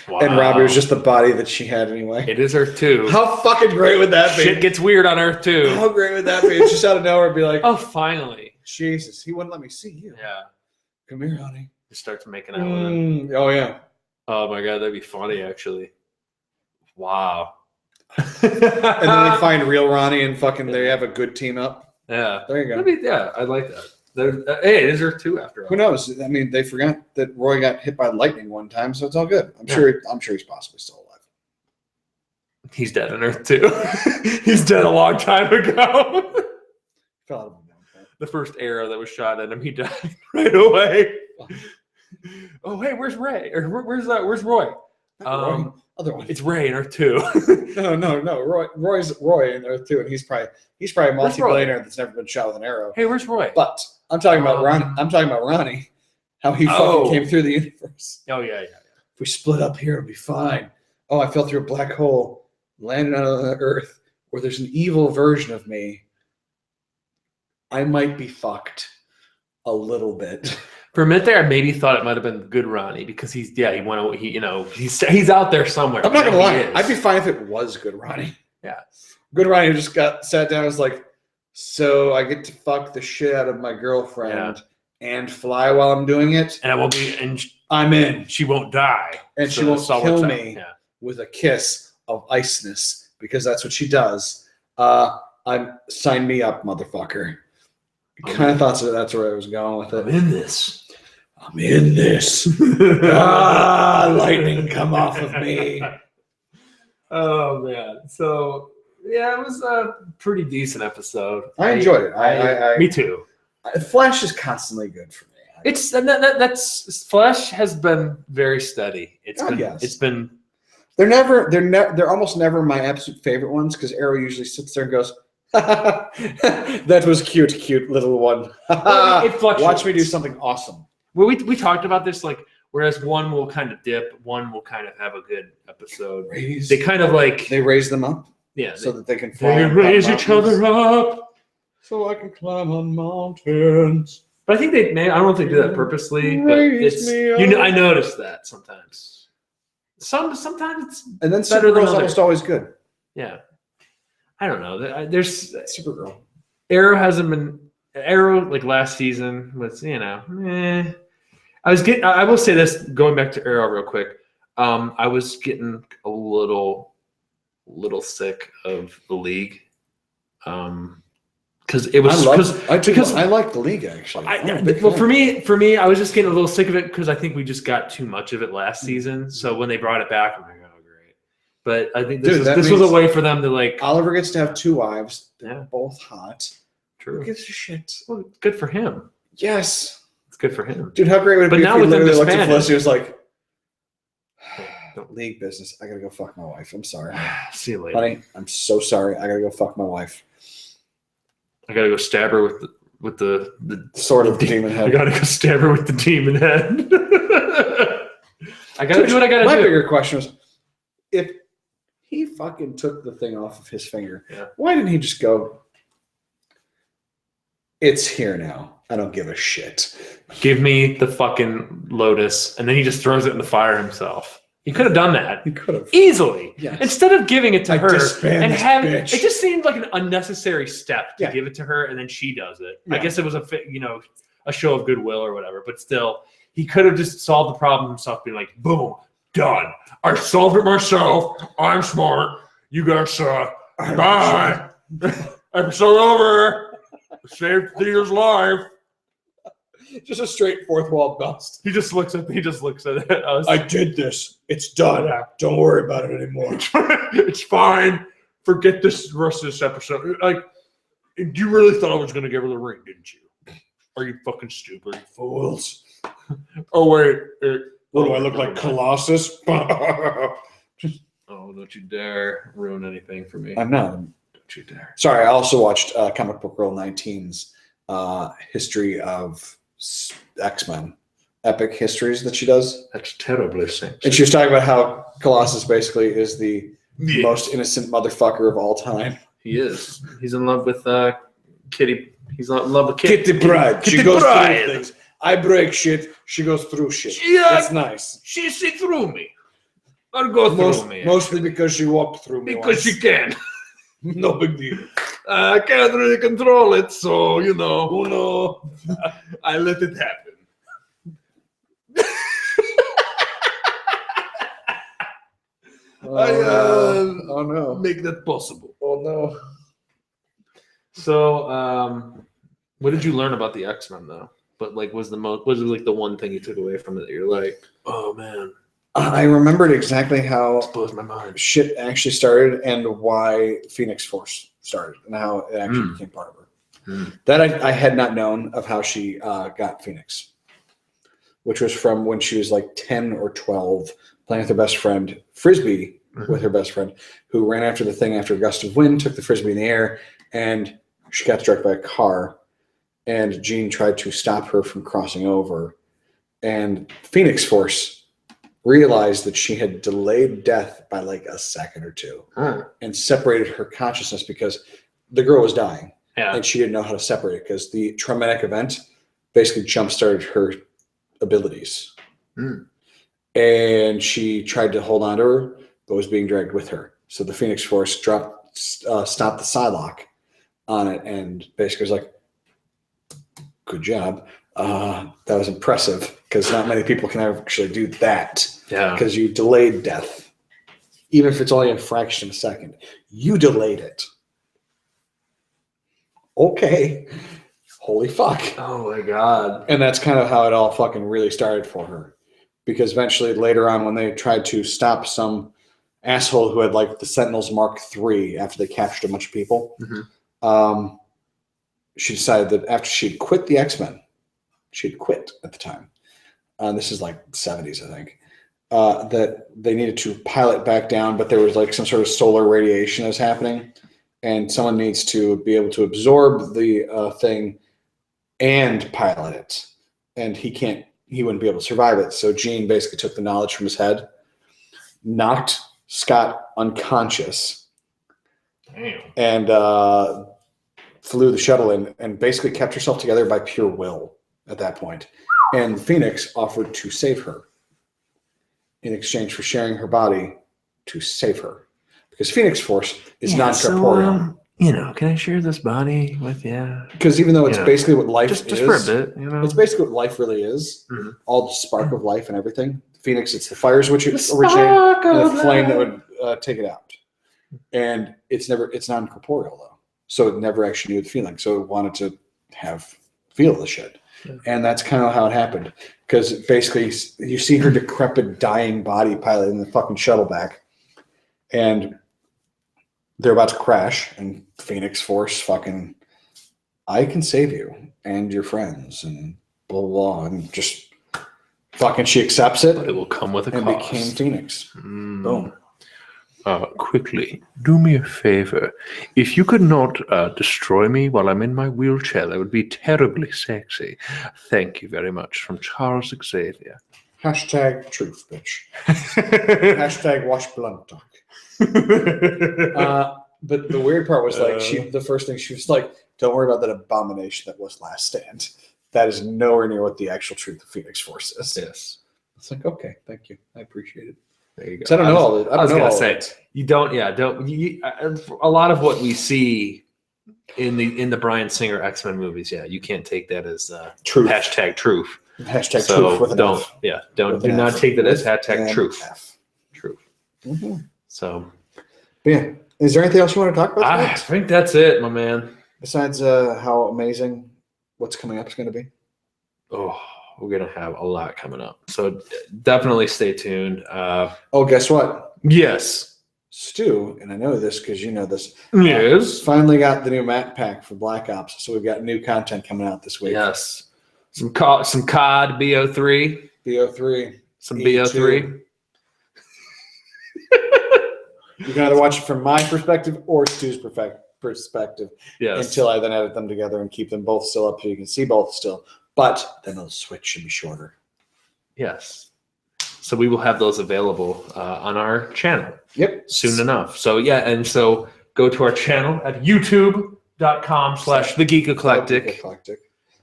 [SPEAKER 2] Wow.
[SPEAKER 1] and Robbie was just the body that she had anyway.
[SPEAKER 2] It is Earth 2.
[SPEAKER 1] How fucking great would that be?
[SPEAKER 2] Shit gets weird on Earth 2.
[SPEAKER 1] How great would that be? It's just out of nowhere, be like,
[SPEAKER 2] Oh, finally.
[SPEAKER 1] Jesus, he wouldn't let me see you.
[SPEAKER 2] Yeah.
[SPEAKER 1] Come here, honey.
[SPEAKER 2] He starts making out with him.
[SPEAKER 1] Oh yeah.
[SPEAKER 2] Oh my God, that'd be funny actually. Wow.
[SPEAKER 1] And then they find real Ronnie, and fucking they have a good team up.
[SPEAKER 2] Yeah.
[SPEAKER 1] There you go.
[SPEAKER 2] I'd like that. Hey, it is Earth 2 after all.
[SPEAKER 1] Who knows? I mean, they forgot that Roy got hit by lightning one time, so it's all good. I'm sure he's possibly still alive.
[SPEAKER 2] He's dead on Earth 2. He's dead a long time ago.
[SPEAKER 1] Fell out of a mountain.
[SPEAKER 2] The first arrow that was shot at him, he died right away. Oh, hey, where's Ray? Or where's Roy?
[SPEAKER 1] Roy. Other one.
[SPEAKER 2] It's Ray in Earth 2.
[SPEAKER 1] No. Roy's Roy in Earth 2, and he's probably a
[SPEAKER 2] Where's
[SPEAKER 1] multi-billionaire that's never been shot with an arrow.
[SPEAKER 2] Hey, where's Roy?
[SPEAKER 1] But I'm talking about Ronnie. I'm talking about Ronnie. How he fucking came through the universe.
[SPEAKER 2] Oh yeah.
[SPEAKER 1] If we split up here, it'll be fine. Oh, I fell through a black hole, landed on the Earth, where there's an evil version of me. I might be fucked a little bit.
[SPEAKER 2] For a minute there, I maybe thought it might have been good Ronnie because he's out there somewhere.
[SPEAKER 1] I'm not gonna
[SPEAKER 2] He
[SPEAKER 1] lie.
[SPEAKER 2] is.
[SPEAKER 1] I'd be fine if it was good Ronnie.
[SPEAKER 2] Yeah.
[SPEAKER 1] Good Ronnie just sat down and was like, So I get to fuck the shit out of my girlfriend and fly while I'm doing it.
[SPEAKER 2] And I won't be, and
[SPEAKER 1] I'm in.
[SPEAKER 2] she won't die.
[SPEAKER 1] And she won't kill me with a kiss of iceness because that's what she does. Sign me up, motherfucker. Kind of thought that's where I was going with it.
[SPEAKER 2] I'm in this.
[SPEAKER 1] I'm in this. Lightning come off of me.
[SPEAKER 2] Oh man. So yeah, it was a pretty decent episode.
[SPEAKER 1] I enjoyed it.
[SPEAKER 2] Me too.
[SPEAKER 1] Flash is constantly good for me.
[SPEAKER 2] It's that's Flash has been very steady. It's been
[SPEAKER 1] they're almost never my absolute favorite ones because Arrow usually sits there and goes, that was cute little one.
[SPEAKER 2] It fluctuates.
[SPEAKER 1] Watch me do something awesome.
[SPEAKER 2] Well, we talked about this, like, whereas one will kind of dip, one will kind of have a good episode. They kind of like
[SPEAKER 1] they raise them up,
[SPEAKER 2] so
[SPEAKER 1] that they can fly.
[SPEAKER 2] They raise each other up,
[SPEAKER 1] so I can climb on mountains.
[SPEAKER 2] But I think I don't know if they do that purposely, but it's I noticed that sometimes. Sometimes it's
[SPEAKER 1] and then
[SPEAKER 2] better than
[SPEAKER 1] Supergirl's almost always good.
[SPEAKER 2] Yeah, I don't know. There's
[SPEAKER 1] Supergirl.
[SPEAKER 2] Arrow hasn't been like last season was I will say this, going back to Arrow real quick. I was getting a little sick of the League. Because it was
[SPEAKER 1] I like the League actually.
[SPEAKER 2] For me, I was just getting a little sick of it because I think we just got too much of it last season. So when they brought it back, I'm like, oh great. But I think this was a way for them to like.
[SPEAKER 1] Oliver gets to have 2 wives. They're both hot.
[SPEAKER 2] True.
[SPEAKER 1] Who gives a shit?
[SPEAKER 2] Well, good for him.
[SPEAKER 1] Yes.
[SPEAKER 2] It's good for him.
[SPEAKER 1] Dude, how great would it be if he literally looked at Felicity and was like, League business. I gotta go fuck my wife. I'm sorry.
[SPEAKER 2] See you later.
[SPEAKER 1] Honey, I'm so sorry. I gotta go fuck my wife.
[SPEAKER 2] I gotta go stab her with the
[SPEAKER 1] sword of the demon head.
[SPEAKER 2] I gotta go stab her with the demon head. I gotta do what I gotta do.
[SPEAKER 1] My bigger question was, if he fucking took the thing off of his finger, why didn't he just go, it's here now. I don't give a shit.
[SPEAKER 2] Give me the fucking Lotus. And then he just throws it in the fire himself. He could have done that.
[SPEAKER 1] He could have.
[SPEAKER 2] Easily.
[SPEAKER 1] Yes.
[SPEAKER 2] Instead of giving it to her and having
[SPEAKER 1] it
[SPEAKER 2] just seemed like an unnecessary step to give it to her and then she does it. Yeah. I guess it was a show of goodwill or whatever, but still, he could have just solved the problem himself, being like, boom, done. I solved it myself. I'm smart. You guys suck. Bye. Episode over. Saved Thea's life.
[SPEAKER 1] Just a straight fourth wall bust.
[SPEAKER 2] He just looks at us.
[SPEAKER 1] I did this. It's done. Don't worry about it anymore.
[SPEAKER 2] It's fine. Forget this rest of this episode. Like, you really thought I was going to give her the ring, didn't you? Are you fucking stupid?
[SPEAKER 1] Fools.
[SPEAKER 2] Oh, wait.
[SPEAKER 1] What do I look like, Colossus?
[SPEAKER 2] Oh, don't you dare ruin anything for me.
[SPEAKER 1] I'm not.
[SPEAKER 2] Don't you dare.
[SPEAKER 1] Sorry, I also watched Comic Book Girl 19's history of X-Men. Epic histories that she does.
[SPEAKER 2] That's terribly simple.
[SPEAKER 1] And she was talking about how Colossus basically is the most innocent motherfucker of all time.
[SPEAKER 2] He is. He's in love with Kitty. He's in love with
[SPEAKER 1] Kitty Pryde. She goes through things. I break shit. She goes through shit. That's nice.
[SPEAKER 2] She see through me. I'll go through me.
[SPEAKER 1] Mostly because she walked through me.
[SPEAKER 2] Because she can.
[SPEAKER 1] No big deal.
[SPEAKER 2] I can't really control it, so I let it happen.
[SPEAKER 1] Oh no!
[SPEAKER 2] Make that possible.
[SPEAKER 1] Oh no!
[SPEAKER 2] So, what did you learn about the X-Men though? But like, was it like the one thing you took away from it that you're like, oh man?
[SPEAKER 1] I remembered exactly how
[SPEAKER 2] it blows my mind.
[SPEAKER 1] Shit actually started and why Phoenix Force started and how it actually became part of her. That I had not known of how she got Phoenix, which was from when she was like 10 or 12, playing with her best friend, Frisbee, with her best friend, who ran after the thing after a gust of wind, took the Frisbee in the air, and she got struck by a car. And Jean tried to stop her from crossing over. And Phoenix Force realized that she had delayed death by like a second or two and separated her consciousness because the girl was dying and she didn't know how to separate it because the traumatic event basically jump-started her abilities. And she tried to hold on to her, but was being dragged with her. So the Phoenix Force stopped the Psylocke on it, and basically was like, good job. That was impressive, because not many people can actually do that.
[SPEAKER 2] Yeah.
[SPEAKER 1] Because you delayed death. Even if it's only a fraction of a second. You delayed it. Okay. Holy fuck.
[SPEAKER 2] Oh my God.
[SPEAKER 1] And that's kind of how it all fucking really started for her. Because eventually later on, when they tried to stop some asshole who had like the Sentinels Mark III after they captured a bunch of people, she decided that after she'd quit the X-Men, she'd quit at the time. This is like 70s, I think. That they needed to pilot back down, but there was like some sort of solar radiation that was happening, and someone needs to be able to absorb the thing and pilot it, and he wouldn't be able to survive it. So Jean basically took the knowledge from his head, knocked Scott unconscious, and flew the shuttle in, and basically kept herself together by pure will at that point. And Phoenix offered to save her in exchange for sharing her body to save her, because Phoenix Force is non-corporeal.
[SPEAKER 3] Can I share this body with you?
[SPEAKER 1] Because even though it's basically what life is,
[SPEAKER 3] just for a bit,
[SPEAKER 1] it's basically what life really is.
[SPEAKER 2] Mm-hmm.
[SPEAKER 1] All the spark of life and everything. Phoenix, it's the fires which originate, and the flame that would take it out. And it's non-corporeal though, so it never actually knew the feeling. So it wanted to feel the shit. Yeah. And that's kind of how it happened. Because basically, you see her decrepit, dying body piloting the fucking shuttle back, and they're about to crash, and Phoenix Force fucking, I can save you and your friends, and blah, blah, blah, and just fucking she accepts it.
[SPEAKER 3] But it will come with a cost.
[SPEAKER 1] And became Phoenix. Boom.
[SPEAKER 3] Quickly, do me a favor. If you could not destroy me while I'm in my wheelchair, that would be terribly sexy. Thank you very much. From Charles Xavier.
[SPEAKER 1] Hashtag truth, bitch. Hashtag wash blunt talk. But the weird part was like the first thing she was like, don't worry about that abomination that was Last Stand. That is nowhere near what the actual truth of Phoenix Force is.
[SPEAKER 2] Yes.
[SPEAKER 1] It's like, okay, thank you. I appreciate it.
[SPEAKER 2] There you go.
[SPEAKER 1] I don't know all of it.
[SPEAKER 2] I was going to say, you don't, a lot of what we see in the Bryan Singer X-Men movies, you can't take that as
[SPEAKER 1] truth.
[SPEAKER 2] Hashtag truth.
[SPEAKER 1] Hashtag truth with an F.
[SPEAKER 2] Do not take that as hashtag truth. Truth.
[SPEAKER 1] Mm-hmm.
[SPEAKER 2] So,
[SPEAKER 1] yeah. Is there anything else you want to talk about
[SPEAKER 2] I think that's it, my man.
[SPEAKER 1] Besides how amazing what's coming up is going to be?
[SPEAKER 2] Oh, we're going to have a lot coming up. So definitely stay tuned.
[SPEAKER 1] Guess what?
[SPEAKER 2] Yes.
[SPEAKER 1] Stu, and I know this because you know this.
[SPEAKER 2] Yes.
[SPEAKER 1] Finally got the new map pack for Black Ops. So we've got new content coming out this week.
[SPEAKER 2] Yes. Some COD, BO3.
[SPEAKER 1] BO3.
[SPEAKER 2] Some BO3.
[SPEAKER 1] You can either watch it from my perspective or Stu's perspective.
[SPEAKER 2] Yes.
[SPEAKER 1] Until I then edit them together and keep them both still up so you can see both still. But then they'll switch and be shorter.
[SPEAKER 2] Yes. So we will have those available on our channel.
[SPEAKER 1] Yep.
[SPEAKER 2] Soon enough. So and so go to our channel at youtube.com/The Geek Eclectic.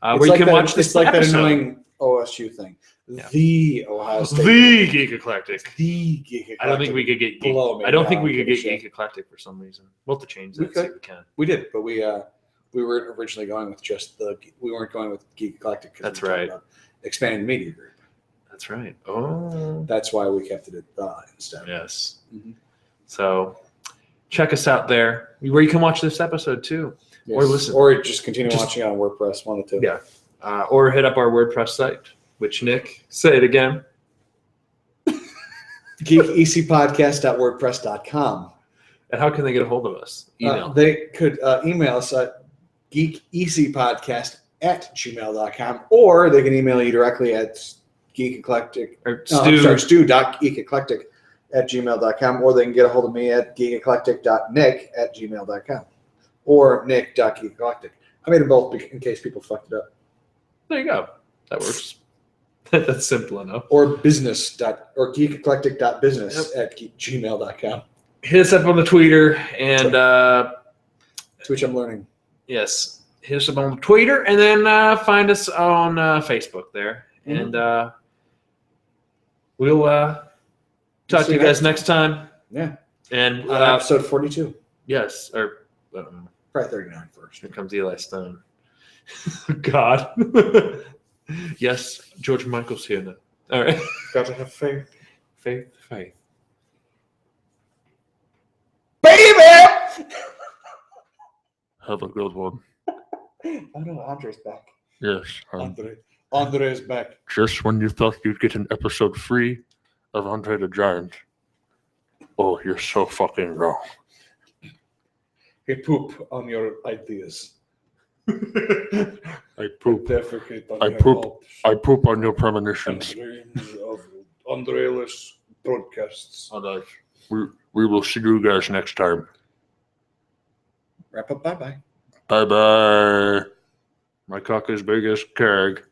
[SPEAKER 2] Where you can watch this
[SPEAKER 1] like that annoying OSU thing. Yeah. The Ohio State.
[SPEAKER 2] The Geek Eclectic.
[SPEAKER 1] The Geek Eclectic.
[SPEAKER 2] I don't think we could get Geek. I don't think we could get Geek Eclectic for some reason. We'll have to change that. We can.
[SPEAKER 1] We did, but we were originally going with just we weren't going with Geek Eclectic.
[SPEAKER 2] That's right.
[SPEAKER 1] Expanding the media group.
[SPEAKER 2] That's right. Oh.
[SPEAKER 1] That's why we kept it instead.
[SPEAKER 2] Yes. Mm-hmm. So check us out there, where you can watch this episode too,
[SPEAKER 1] yes.
[SPEAKER 2] or listen,
[SPEAKER 1] or just continue watching on WordPress. One or two.
[SPEAKER 2] Yeah. Or hit up our WordPress site. Which, Nick, say it again.
[SPEAKER 1] geekecpodcast.wordpress.com.
[SPEAKER 2] And how can they get a hold of us? Email.
[SPEAKER 1] They could email us at geekecpodcast@gmail.com, or they can email you directly at geekeclectic
[SPEAKER 2] or
[SPEAKER 1] stu.geekeclectic@gmail.com, or they can get a hold of me at geekeclectic.nick@gmail.com or nick.geekeclectic. I made them both in case people fucked it up.
[SPEAKER 2] There you go. That works. That's simple enough.
[SPEAKER 1] Or geekeclectic.business@gmail.com.
[SPEAKER 2] Hit us up on the Twitter and
[SPEAKER 1] Twitch. I'm learning.
[SPEAKER 2] Yes, hit us up on the Twitter, and then find us on Facebook there, and we'll talk to you guys next time.
[SPEAKER 1] Yeah,
[SPEAKER 2] and
[SPEAKER 1] episode 42.
[SPEAKER 2] Yes, or
[SPEAKER 1] Probably 39 first.
[SPEAKER 2] Here comes Eli Stone. God. Yes, George Michael's here now. All right.
[SPEAKER 1] Gotta have faith.
[SPEAKER 2] Faith.
[SPEAKER 1] Baby!
[SPEAKER 3] Have a good one.
[SPEAKER 1] Oh no, Andre's back.
[SPEAKER 3] Yes.
[SPEAKER 1] Andre is back.
[SPEAKER 3] Just when you thought you'd get an episode 3 of Andre the Giant. Oh, you're so fucking wrong.
[SPEAKER 1] He poop on your ideas.
[SPEAKER 3] I poop.
[SPEAKER 1] Defecate on
[SPEAKER 3] I
[SPEAKER 1] your
[SPEAKER 3] poop.
[SPEAKER 1] hopes
[SPEAKER 3] I poop on your
[SPEAKER 1] and
[SPEAKER 3] premonitions.
[SPEAKER 1] dreams of Andreless broadcasts.
[SPEAKER 3] We will see you guys next time.
[SPEAKER 1] Wrap up. Bye-bye.
[SPEAKER 3] Bye-bye. My cock is big as keg.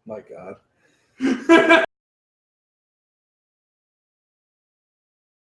[SPEAKER 1] My God.